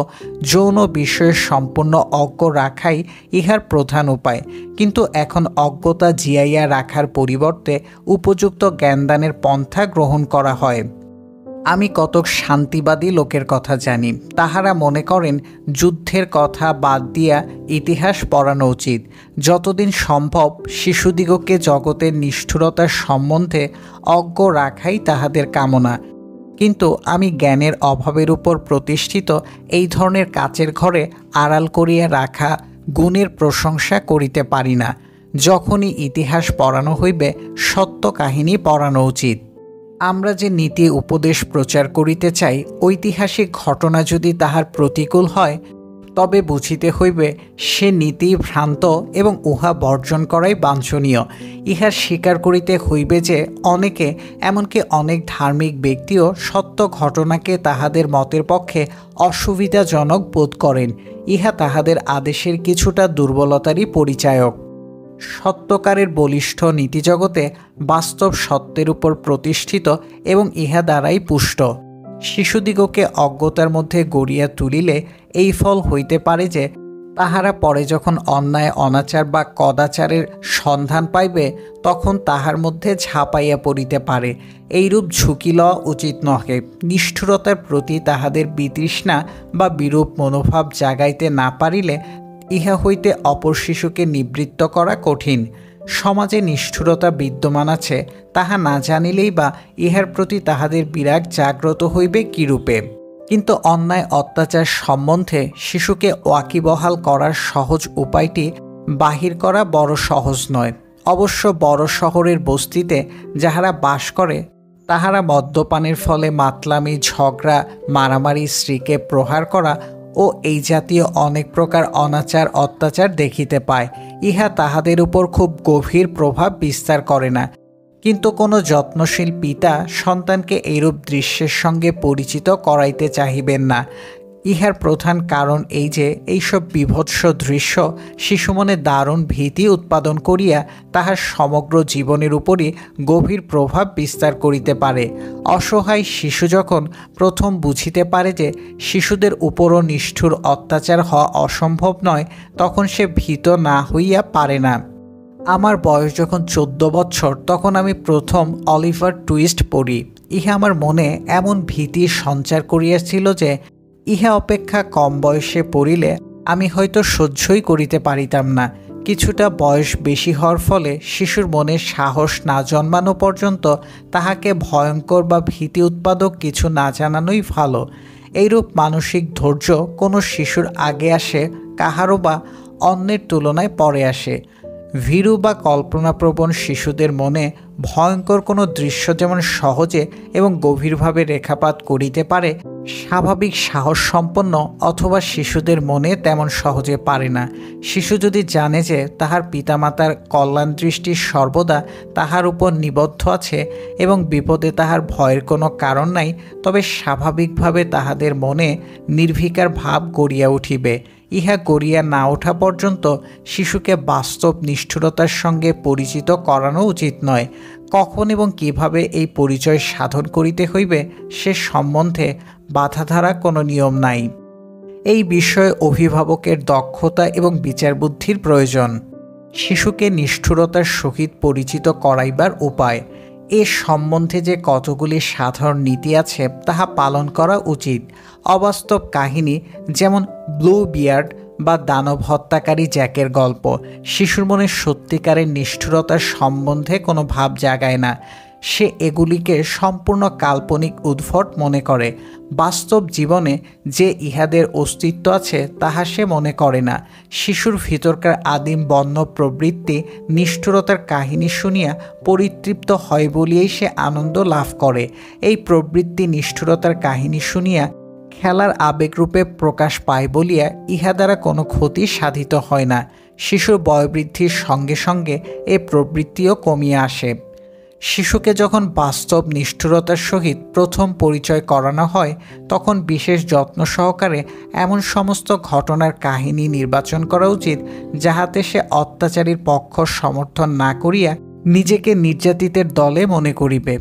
যৌন বিষয়ে সম্পূর্ণ অজ্ঞ রাখাই ইহার প্রধান উপায়। কিন্তু এখন অজ্ঞতা জিয়াইয়া রাখার পরিবর্তে উপযুক্ত জ্ঞানদানের পন্থা গ্রহণ করা হয়। আমি কতক শান্তিবাদী লোকের কথা জানি, তাহারা মনে করেন যুদ্ধের কথা বাদ দিয়া ইতিহাস পড়ানো উচিত। যতদিন সম্ভব শিশুদিগকে জগতের নিষ্ঠুরতার সম্বন্ধে অজ্ঞ রাখাই তাহাদের কামনা। কিন্তু আমি জ্ঞানের অভাবের উপর প্রতিষ্ঠিত এই ধরনের কাচের ঘরে আড়াল করিয়া রাখা গুণের প্রশংসা করিতে পারি না। যখনই ইতিহাস পড়ানো হইবে সত্য কাহিনী পড়ানো উচিত। আমরা যে নীতি উপদেশ প্রচার করিতে চাই, ঐতিহাসিক ঘটনা যদি তাহার প্রতিকূল হয় তবে বুঝিতে হইবে সে নীতি ভ্রান্ত এবং উহা বর্জন করাই বাঞ্ছনীয়। ইহার স্বীকার করিতে হইবে যে অনেকে, এমনকি অনেক ধার্মিক ব্যক্তিও সত্য ঘটনাকে তাহাদের মতের পক্ষে অসুবিধাজনক বোধ করেন। ইহা তাহাদের আদেশের কিছুটা দুর্বলতারই পরিচায়ক। সত্যকারের বলিষ্ঠ নীতিজগতে বাস্তব সত্যের উপর প্রতিষ্ঠিত এবং ইহা দ্বারাই পুষ্ট। শিশুদিগকে অজ্ঞতার মধ্যে গড়িয়া তুলিলে এই ফল হইতে পারে যে তাহারা পরে যখন অন্যায় অনাচার বা কদাচারের সন্ধান পাইবে তখন তাহার মধ্যে ঝাঁপাইয়া পড়িতে পারে। এইরূপ ঝুঁকি লওয়া উচিত নহে। নিষ্ঠুরতার প্রতি তাহাদের বিতৃষ্ণা বা বিরূপ মনোভাব জাগাইতে না পারিলে ইহা হইতে অপর শিশুকে নিবৃত্ত করা কঠিন। সমাজে নিষ্ঠুরতা বিদ্যমান আছে তাহা না জানিলেই বা ইহার প্রতি তাহাদের বিরাগ জাগ্রত হইবে কিরূপে? কিন্তু অন্যায় অত্যাচার সম্বন্ধে শিশুকে ওয়াকিবহাল করার সহজ উপায়টি বাহির করা বড় সহজ নয়। অবশ্য বড় শহরের বস্তিতে যাহারা বাস করে তাহারা মদ্যপানের ফলে মাতলামি, ঝগড়া, মারামারি, স্ত্রীকে প্রহার করা ও এই জাতীয় অনেক প্রকার অনাচার অত্যাচার দেখিতে পায়। ইহা তাহাদের উপর খুব গভীর প্রভাব বিস্তার করে না। কিন্তু কোনো যত্নশীল পিতা সন্তানকে এইরূপ দৃশ্যের সঙ্গে পরিচিত করাইতে চাহিবেন না। ইহার প্রধান কারণ এই যে এইসব বীভৎস দৃশ্য শিশুমনে দারুণ ভীতি উৎপাদন করিয়া তাহার সমগ্র জীবনের উপরই গভীর প্রভাব বিস্তার করিতে পারে। অসহায় শিশু যখন প্রথম বুঝিতে পারে যে শিশুদের উপরও নিষ্ঠুর অত্যাচার হওয়া অসম্ভব নয়, তখন সে ভীত না হইয়া পারে না। আমার বয়স যখন 14 বৎসর তখন আমি প্রথম অলিভার টুইস্ট পড়ি। ইহা আমার মনে এমন ভীতির সঞ্চার করিয়াছিল যে ইহা অপেক্ষা কম বয়সে পড়িলে আমি হয়তো সহ্যই করিতে পারিতাম না। কিছুটা বয়স বেশি হওয়ার ফলে শিশুর মনে সাহস না জন্মানো পর্যন্ত তাহাকে ভয়ঙ্কর বা ভীতি উৎপাদক কিছু না জানানোই ভালো। এইরূপ মানসিক ধৈর্য কোনো শিশুর আগে আসে, কাহারও বা অন্যের তুলনায় পরে আসে। ভীরু বা কল্পনাপ্রবণ শিশুদের মনে ভয়ঙ্কর কোনো দৃশ্য যেমন সহজে এবং গভীরভাবে রেখাপাত করিতে পারে, স্বাভাবিক সাহস সম্পন্ন অথবা শিশুদের মনে তেমন সহজে পারে না। শিশু যদি জানে যে তাহার পিতামাতার কল্যাণ দৃষ্টি সর্বদা তাহার উপর নিবদ্ধ আছে এবং বিপদে তাহার ভয়ের কোনো কারণ নাই, তবে স্বাভাবিকভাবে তাহাদের মনে নির্বিকার ভাব গড়িয়া উঠিবে। ইহা গড়িয়া না ওঠা পর্যন্ত শিশুকে বাস্তব নিষ্ঠুরতার সঙ্গে পরিচিত করানো উচিত নয়। কখন এবং কিভাবে এই পরিচয় সাধন করিতে হইবে সে সম্বন্ধে বাধাধারা কোনো নিয়ম নাই। এই বিষয়ে অভিভাবকের দক্ষতা এবং বিচারবুদ্ধির প্রয়োজন। শিশুকে নিষ্ঠুরতার সহিত পরিচিত করাইবার উপায়। এ সম্বন্ধে যে কতগুলি সাধারণ নীতি আছে তাহা পালন করা উচিত। অবাস্তব কাহিনী যেমন ব্লু বিয়ার্ড বা দানব হত্যাকারী জ্যাকের গল্প শিশুর মনে সত্যিকারের নিষ্ঠুরতার সম্বন্ধে কোনো ভাব জাগায় না। সে এগুলিকে সম্পূর্ণ কাল্পনিক উদ্ভট মনে করে। বাস্তব জীবনে যে ইহাদের অস্তিত্ব আছে তাহা সে মনে করে না। শিশুর ভিতরকার আদিম বন্য প্রবৃত্তি নিষ্ঠুরতার কাহিনী শুনিয়া পরিতৃপ্ত হয় বলিয়াই সে আনন্দ লাভ করে। এই প্রবৃত্তি নিষ্ঠুরতার কাহিনী শুনিয়া খেলার আবেগরূপে প্রকাশ পায় বলিয়া ইহা দ্বারা কোনো ক্ষতি সাধিত হয় না। শিশুর বয়োবৃদ্ধির সঙ্গে সঙ্গে এ প্রবৃত্তিও কমিয়া আসে। শিশুকে যখন বাস্তব নিষ্ঠুরতার সহিত প্রথম পরিচয় করানো হয় তখন বিশেষ যত্ন সহকারে এমন সমস্ত ঘটনার কাহিনী নির্বাচন করা উচিত যাহাতে সে অত্যাচারীর পক্ষ সমর্থন না করিয়া নিজেকে নির্যাতিতের দলে মনে করিবে।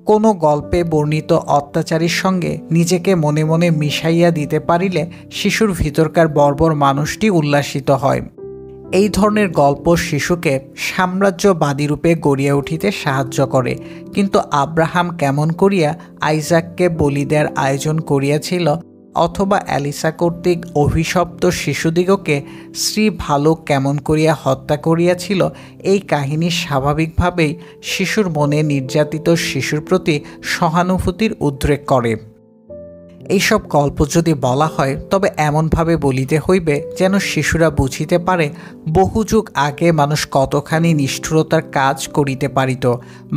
কোনো গল্পে বর্ণিত অত্যাচারীর সঙ্গে নিজেকে মনে মনে মিশাইয়া দিতে পারিলে শিশুর ভিতরকার বর্বর মানুষটি উল্লাসিত হয়। এই ধরনের গল্প শিশুকে সাম্রাজ্যবাদী রূপে গড়িয়া উঠিতে সাহায্য করে। কিন্তু আব্রাহাম কেমন করিয়া আইজাককে বলি দেওয়ার আয়োজন করিয়াছিল, অথবা অ্যালিসা কর্তৃক অভিশপ্ত শিশুদিগকে শ্রী ভালুক কেমন করিয়া হত্যা করিয়াছিল, এই কাহিনী স্বাভাবিকভাবেই শিশুর মনে নির্যাতিত শিশুর প্রতি সহানুভূতির উদ্রেক করে। এইসব গল্প যদি বলা হয় তবে এমনভাবে বলিতে হইবে যেন শিশুরা বুঝিতে পারে বহু যুগ আগে মানুষ কতখানি নিষ্ঠুরতার কাজ করিতে পারিত।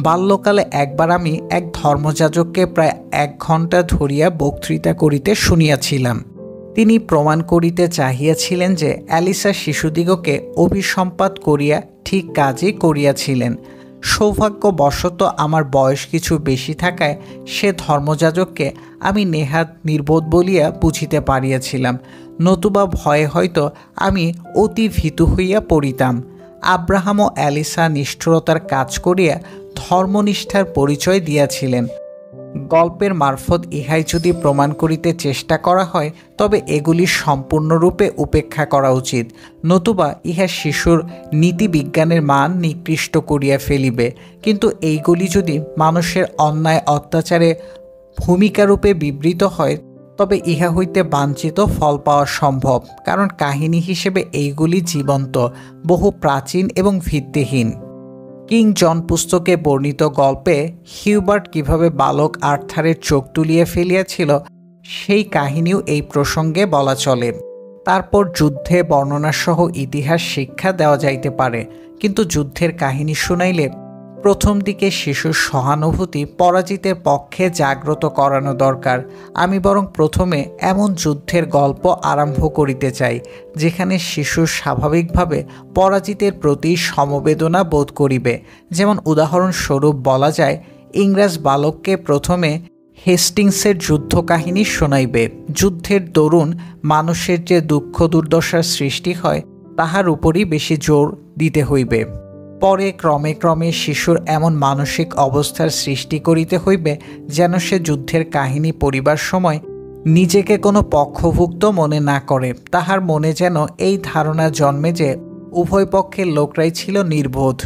বাল্যকালে একবার আমি এক ধর্মযাজককে প্রায় 1 ঘণ্টা ধরিয়া বক্তৃতা করিতে শুনিয়াছিলাম। তিনি প্রমাণ করিতে চাহিয়াছিলেন যে অ্যালিসা শিশুদিগকে অভিসম্পাত করিয়া ঠিক কাজই করিয়াছিলেন। সৌভাগ্যবশত আমার বয়স কিছু বেশি থাকায় সে ধর্মযাজককে আমি নেহাত নির্বোধ বলিয়া বুঝিতে পারিয়াছিলাম, নতুবা ভয়ে হয়তো আমি অতি ভীতু হইয়া পড়িতাম। আব্রাহাম ও অ্যালিসা নিষ্ঠুরতার কাজ করিয়া ধর্মনিষ্ঠার পরিচয় দিয়াছিলেন। গল্পের মারফত ইহাই যদি প্রমাণ করিতে চেষ্টা করা হয় তবে এগুলি সম্পূর্ণরূপে উপেক্ষা করা উচিত, নতুবা ইহা শিশুর নীতিবিজ্ঞানের মান নিকৃষ্ট করিয়া ফেলিবে। কিন্তু এইগুলি যদি মানুষের অন্যায় অত্যাচারে ভূমিকারূপে বিবৃত হয় তবে ইহা হইতে বাঞ্ছিত ফল পাওয়া সম্ভব, কারণ কাহিনী হিসেবে এইগুলি জীবন্ত, বহু প্রাচীন এবং ভিত্তিহীন। কিং জন পুস্তকে বর্ণিত গল্পে হিউবার্ট কিভাবে বালক আর্থারের চোখ তুলিয়ে ফেলিয়াছিল সেই কাহিনীও এই প্রসঙ্গে বলা চলে। তারপর যুদ্ধে বর্ণনাসহ ইতিহাস শিক্ষা দেওয়া যাইতে পারে, কিন্তু যুদ্ধের কাহিনী শুনাইলে প্রথম দিকে শিশুর সহানুভূতি পরাজিতের পক্ষে জাগ্রত করানো দরকার। আমি বরং প্রথমে এমন যুদ্ধের গল্প আরম্ভ করিতে চাই যেখানে শিশু স্বাভাবিকভাবে পরাজিতের প্রতি সমবেদনা বোধ করিবে। যেমন উদাহরণস্বরূপ বলা যায়, ইংরেজ বালককে প্রথমে হেস্টিংসের যুদ্ধ কাহিনী শোনাইবে। যুদ্ধের দরুন মানুষের যে দুঃখ দুর্দশার সৃষ্টি হয় তাহার উপরই বেশি জোর দিতে হইবে। পরে ক্রমে ক্রমে শিশুর এমন মানসিক অবস্থার সৃষ্টি করিতে হইবে যেন সে যুদ্ধের কাহিনী পড়িবার সময় নিজেকে কোনো পক্ষভুক্ত মনে না করে। তাহার মনে যেন এই ধারণা জন্মে যে উভয় পক্ষের লোকরাই ছিল নির্বোধ।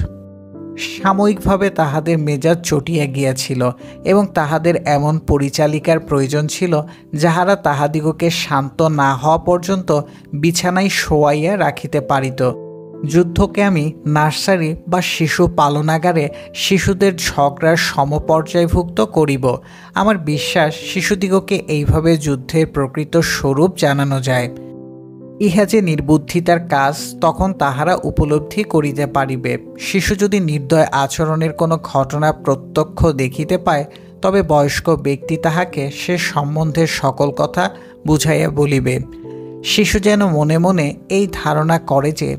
সাময়িকভাবে তাহাদের মেজাজ চটিয়া গিয়াছিল এবং তাহাদের এমন পরিচালিকার প্রয়োজন ছিল যাহারা তাহাদিগকে শান্ত না হওয়া পর্যন্ত বিছানায় শোয়াইয়া রাখিতে পারিত। যুদ্ধকে আমি নার্সারি বা শিশু পালনাগারে শিশুদের ঝগড়ার সমপর্যায়ভুক্ত করিব। আমার বিশ্বাস শিশুদিগকে এইভাবে যুদ্ধের প্রকৃত স্বরূপ জানানো যায়। ইহা যে নির্বুদ্ধিতার কাজ তখন তাহারা উপলব্ধি করিতে পারিবে। শিশু যদি নির্দয় আচরণের কোনো ঘটনা প্রত্যক্ষ দেখিতে পায় তবে বয়স্ক ব্যক্তি তাহাকে সে সম্বন্ধে সকল কথা বুঝাইয়া বলিবে। শিশু যেন মনে মনে এই ধারণা করে যে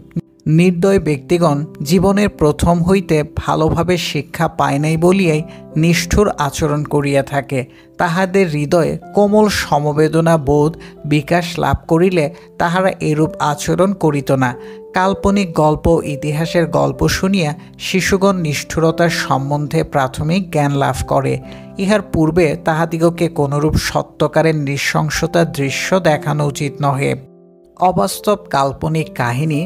নির্দয় ব্যক্তিগণ জীবনের প্রথম হইতে ভালোভাবে শিক্ষা পায় নাই বলিয়াই নিষ্ঠুর আচরণ করিয়া থাকে। তাহাদের হৃদয়ে কোমল সমবেদনা বোধ বিকাশ লাভ করিলে তাহারা এরূপ আচরণ করিত না। কাল্পনিক গল্প ইতিহাসের গল্প শুনিয়া শিশুগণ নিষ্ঠুরতার সম্বন্ধে প্রাথমিক জ্ঞান লাভ করে। ইহার পূর্বে তাহাদিগকে কোনরূপ সত্যকারের নৃশংসতার দৃশ্য দেখানো উচিত নহে। অবাস্তব কাল্পনিক কাহিনী,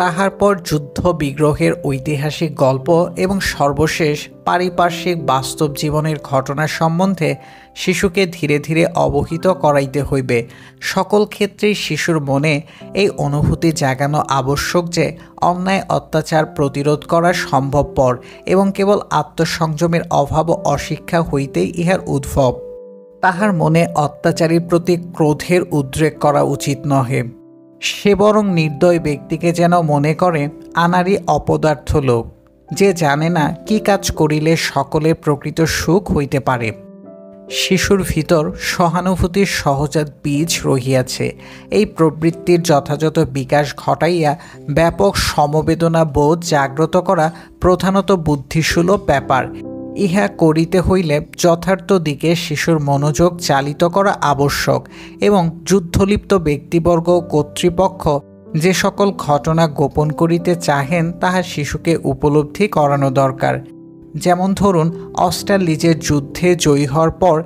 তাহার পর যুদ্ধ বিগ্রহের ঐতিহাসিক গল্প এবং সর্বশেষ পারিপার্শ্বিক বাস্তব জীবনের ঘটনা সম্বন্ধে শিশুকে ধীরে ধীরে অবহিত করাইতে হইবে। সকল ক্ষেত্রেই শিশুর মনে এই অনুভূতি জাগানো আবশ্যক যে অন্যায় অত্যাচার প্রতিরোধ করা সম্ভবপর এবং কেবল আত্মসংযমের অভাব ও অশিক্ষা হইতেই ইহার উদ্ভব। তাহার মনে অত্যাচারীর প্রতি ক্রোধের উদ্রেক করা উচিত নহে। সে বরং নির্দয় ব্যক্তিকে যেন মনে করে আনাড়ি অপদার্থ লোক, যে জানে না কি কাজ করিলে সকলের প্রকৃত সুখ হইতে পারে। শিশুর ভিতর সহানুভূতির সহজাত বীজ রহিয়াছে। এই প্রবৃত্তির যথাযথ বিকাশ ঘটাইয়া ব্যাপক সমবেদনা বোধ জাগ্রত করা প্রধানত বুদ্ধিসুলভ ব্যাপার। ইহা করিতে হইলে যথার্থ দিকে শিশুর মনোযোগ চালিত করা আবশ্যক এবং যুদ্ধলিপ্ত ব্যক্তিবর্গ কর্তৃপক্ষ যে সকল ঘটনা গোপন করিতে চাহেন তাহা শিশুকে উপলব্ধি করানো দরকার। যেমন ধরুন, অস্টারলিচের যুদ্ধে জয়ী হওয়ার পর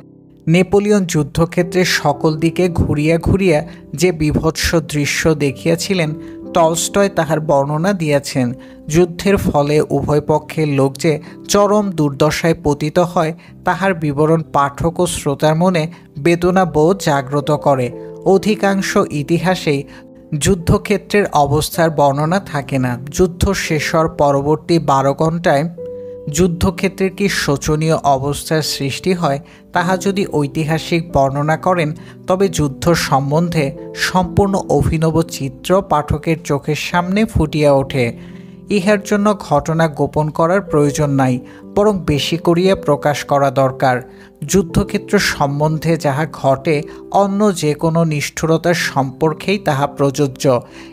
নেপোলিয়ন যুদ্ধক্ষেত্রে সকল দিকে ঘুরিয়া ঘুরিয়া যে বিভৎস দৃশ্য দেখিয়াছিলেন টলস্টয় তাহার বর্ণনা দিয়াছেন, যুদ্ধের ফলে উভয় পক্ষের লোক যে চরম দুর্দশায় পতিত হয় তাহার বিবরণ পাঠক ও শ্রোতার মনে বেদনাবোধ জাগ্রত করে। অধিকাংশ ইতিহাসেই যুদ্ধক্ষেত্রের অবস্থার বর্ণনা থাকে না। যুদ্ধ শেষ হওয়ার পরবর্তী 12 ঘণ্টায় যুদ্ধক্ষেত্রের কি শোচনীয় অবস্থার সৃষ্টি হয় তাহা যদি ঐতিহাসিক বর্ণনা করেন, তবে যুদ্ধ সম্বন্ধে সম্পূর্ণ অভিনব চিত্র পাঠকের চোখের সামনে ফুটিয়া ওঠে। ইহার জন্য ঘটনা গোপন করার প্রয়োজন নাই, বরং বেশি করিয়া প্রকাশ করা দরকার। যুদ্ধক্ষেত্র সম্বন্ধে যাহা ঘটে অন্য যে কোনো নিষ্ঠুরতার সম্পর্কেই তাহা প্রযোজ্য।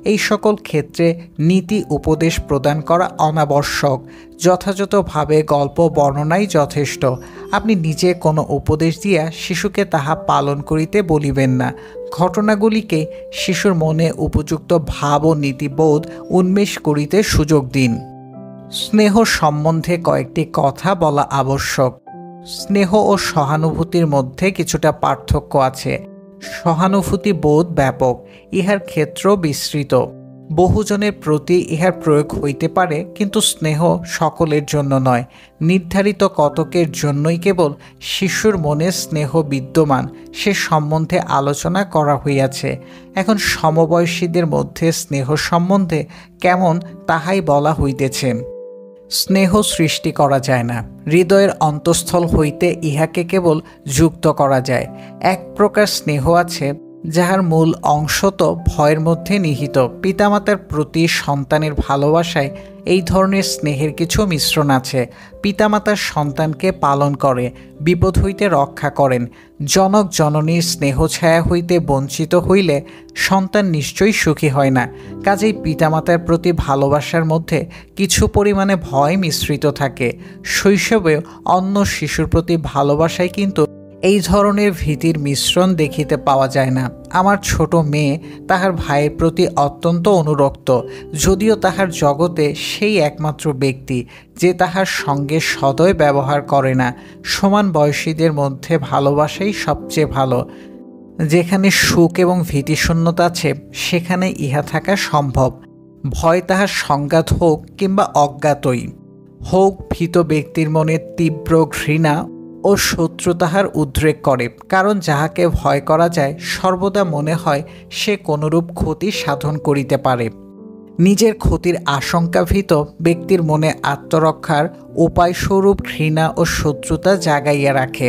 এই সকল ক্ষেত্রে নীতি উপদেশ প্রদান করা অনাবশ্যক। যথাযথভাবে গল্প বর্ণনাই যথেষ্ট। আপনি নিজে কোনো উপদেশ দিয়া শিশুকে তাহা পালন করিতে বলিবেন না। ঘটনাগুলিকে শিশুর মনে উপযুক্ত ভাব ও নীতিবোধ উন্মেষ করিতে সুযোগ দিন। স্নেহ সম্বন্ধে কয়েকটি কথা বলা আবশ্যক। স্নেহ ও সহানুভূতির মধ্যে কিছুটা পার্থক্য আছে। সহানুভূতি বোধ ব্যাপক, ইহার ক্ষেত্র বিস্তৃত। বহুজনের প্রতি ইহার প্রয়োগ হইতে পারে, কিন্তু স্নেহ সকলের জন্য নয়। নির্ধারিত কতকের জন্যই কেবল শিশুর মনে স্নেহ বিদ্যমান, সে সম্বন্ধে আলোচনা করা হইয়াছে। এখন সমবয়সীদের মধ্যে স্নেহ সম্বন্ধে কেমন তাহাই বলা হইতেছে। স্নেহ সৃষ্টি করা যায় না, হৃদয়ের অন্তঃস্থল হইতে ইহাকে কেবল যুক্ত করা যায়। এক প্রকার স্নেহ আছে যাহার মূল অংশ তো ভয়ের মধ্যে নিহিত। পিতামাতার প্রতি সন্তানের ভালোবাসায় এই ধরনের স্নেহের কিছু মিশ্রণ আছে। পিতামাতার সন্তানকে পালন করে, বিপদ হইতে রক্ষা করেন। জনক জননীর স্নেহ ছায়া হইতে বঞ্চিত হইলে সন্তান নিশ্চয়ই সুখী হয় না। কাজেই পিতামাতার প্রতি ভালোবাসার মধ্যে কিছু পরিমাণে ভয় মিশ্রিত থাকে। শৈশবে অন্য শিশুর প্রতি ভালোবাসায় কিন্তু এই ধরনের ভীতির মিশ্রণ দেখিতে পাওয়া যায় না। আমার ছোট মেয়ে তাহার ভাইয়ের প্রতি অত্যন্ত অনুরক্ত, যদিও তাহার জগতে সেই একমাত্র ব্যক্তি যে তাহার সঙ্গে সদয় ব্যবহার করে না। সমান বয়সীদের মধ্যে ভালোবাসাই সবচেয়ে ভালো। যেখানে সুখ এবং ভীতিশূন্যতা আছে সেখানে ইহা থাকা সম্ভব। ভয় তাহার সংজ্ঞাত হোক কিংবা অজ্ঞাতই হোক, ভীত ব্যক্তির মনে তীব্র ঘৃণা ও শত্রু তাহার উদ্রেক করে। কারণ যাহাকে ভয় করা যায় সর্বদা মনে হয় সে কোনরূপ ক্ষতি সাধন করিতে পারে। নিজের ক্ষতির আশঙ্কাভীত ব্যক্তির মনে আত্মরক্ষার উপায়স্বরূপ ঘৃণা ও শত্রুতা জাগাইয়া রাখে।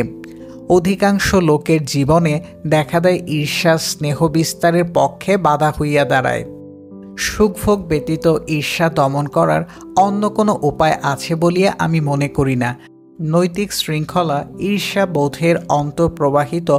অধিকাংশ লোকের জীবনে দেখা দেয় ঈর্ষা স্নেহ বিস্তারের পক্ষে বাধা হইয়া দাঁড়ায়। সুখভোগ ব্যতীত ঈর্ষা দমন করার অন্য কোনো উপায় আছে বলিয়া আমি মনে করি না। নৈতিক শৃঙ্খলা ঈর্ষা বোধের অন্তঃপ্রবাহিত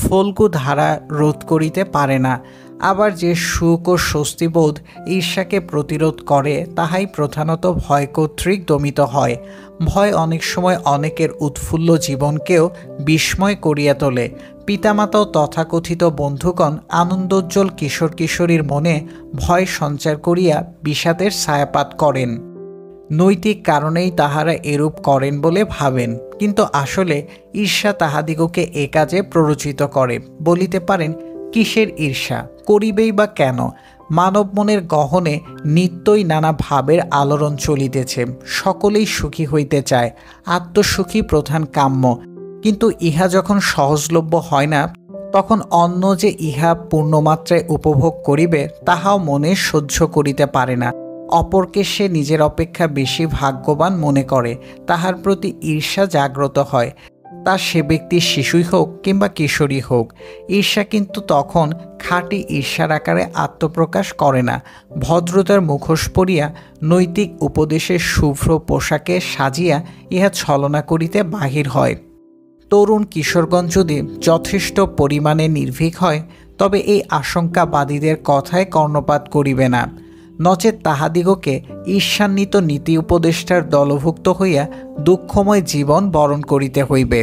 ফল্গু ধারা রোধ করিতে পারে না। আবার যে সুখ ও স্বস্তিবোধ ঈর্ষাকে প্রতিরোধ করে তাহাই প্রধানত ভয় কর্তৃক দমিত হয়। ভয় অনেক সময় অনেকের উৎফুল্ল জীবনকেও বিস্ময় করিয়া তোলে। পিতামাতাও তথাকথিত বন্ধুগণ আনন্দোজ্জ্বল কিশোর কিশোরীর মনে ভয় সঞ্চার করিয়া বিষাদের ছায়াপাত করেন। নৈতিক কারণেই তাহারা এরূপ করেন বলে ভাবেন, কিন্তু আসলে ঈর্ষা তাহাদিগকে এ কাজে প্ররোচিত করে। বলিতে পারেন, কিসের ঈর্ষা করিবেই বা কেন? মানব মনের গহনে নিত্যই নানা ভাবের আলোড়ন চলিতেছে। সকলেই সুখী হইতে চায়, আত্মসুখী প্রধান কাম্য। কিন্তু ইহা যখন সহজলভ্য হয় না, তখন অন্য যে ইহা পূর্ণমাত্রায় উপভোগ করিবে তাহাও মনে সহ্য করিতে পারে না। অপরকে সে নিজের অপেক্ষা বেশি ভাগ্যবান মনে করে, তাহার প্রতি ঈর্ষা জাগ্রত হয়। তা সে ব্যক্তি শিশুই হোক কিংবা কিশোরী হোক। ঈর্ষা কিন্তু তখন খাঁটি ঈর্ষার আকারে আত্মপ্রকাশ করে না। ভদ্রতার মুখোশ পরিয়া নৈতিক উপদেশের শুভ্র পোশাকে সাজিয়া ইহা ছলনা করিতে বাহির হয়। তরুণ কিশোরগণ যদি যথেষ্ট পরিমাণে নির্ভীক হয়, তবে এই আশঙ্কাবাদীদের কথায় কর্ণপাত করিবে না। নচেৎ তাহাদিগকে ঈর্ষান্বিত নীতি উপদেষ্টার দলভুক্ত হইয়া দুঃখময় জীবন বরণ করিতে হইবে।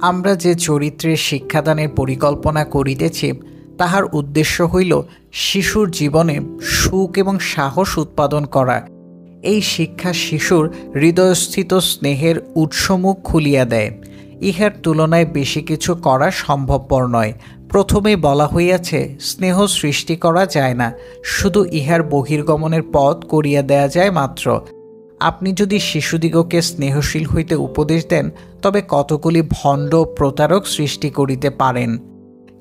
আমরা যে চরিত্রের শিক্ষাদানের পরিকল্পনা করিতেছি তাহার উদ্দেশ্য হইল শিশুর জীবনে সুখ এবং সাহস উৎপাদন করা। এই শিক্ষা শিশুর হৃদয়স্থিত স্নেহের উৎসমুখ খুলিয়া দেয়। ইহার তুলনায় বেশি কিছু করা সম্ভবপর নয়। প্রথমেই বলা হইয়াছে, স্নেহ সৃষ্টি করা যায় না, শুধু ইহার বহির্গমনের পথ করিয়া দেয়া যায় মাত্র। আপনি যদি শিশুদিগকে স্নেহশীল হইতে উপদেশ দেন, তবে কতগুলি ভণ্ড প্রতারক সৃষ্টি করিতে পারেন।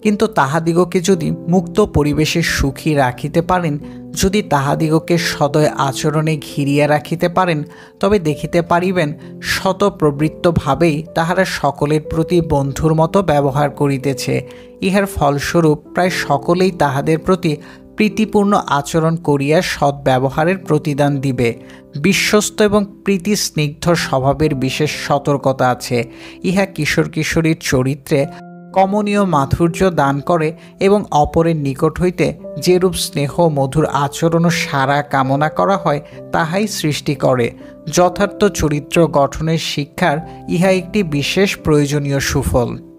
কিন্তু তাহাদিগকে যদি মুক্ত পরিবেশে সুখী রাখিতে পারেন, যদি তাহাদিগকে সদয় আচরণে ঘিরিয়া রাখিতে পারেন, তবে দেখিতে পারিবেন শতপ্রবৃত্তভাবেই তাহারা সকলের প্রতি বন্ধুর মতো ব্যবহার করিতেছে। ইহার ফলস্বরূপ প্রায় সকলেই তাহাদের প্রতি প্রীতিপূর্ণ আচরণ করিয়া সদ্ব্যবহারের প্রতিদান দিবে। বিশ্বস্ত এবং প্রীতি স্নিগ্ধ স্বভাবের বিশেষ সতর্কতা আছে। ইহা কিশোর কিশোরীর চরিত্রে কমনীয় মাধুর্য দান করে এবং অপরের নিকট হইতে যেরূপ স্নেহ মধুর আচরণ ও সারা কামনা করা হয় তাহাই সৃষ্টি করে। যথার্থ চরিত্র গঠনের শিক্ষার ইহা একটি বিশেষ প্রয়োজনীয় সুফল।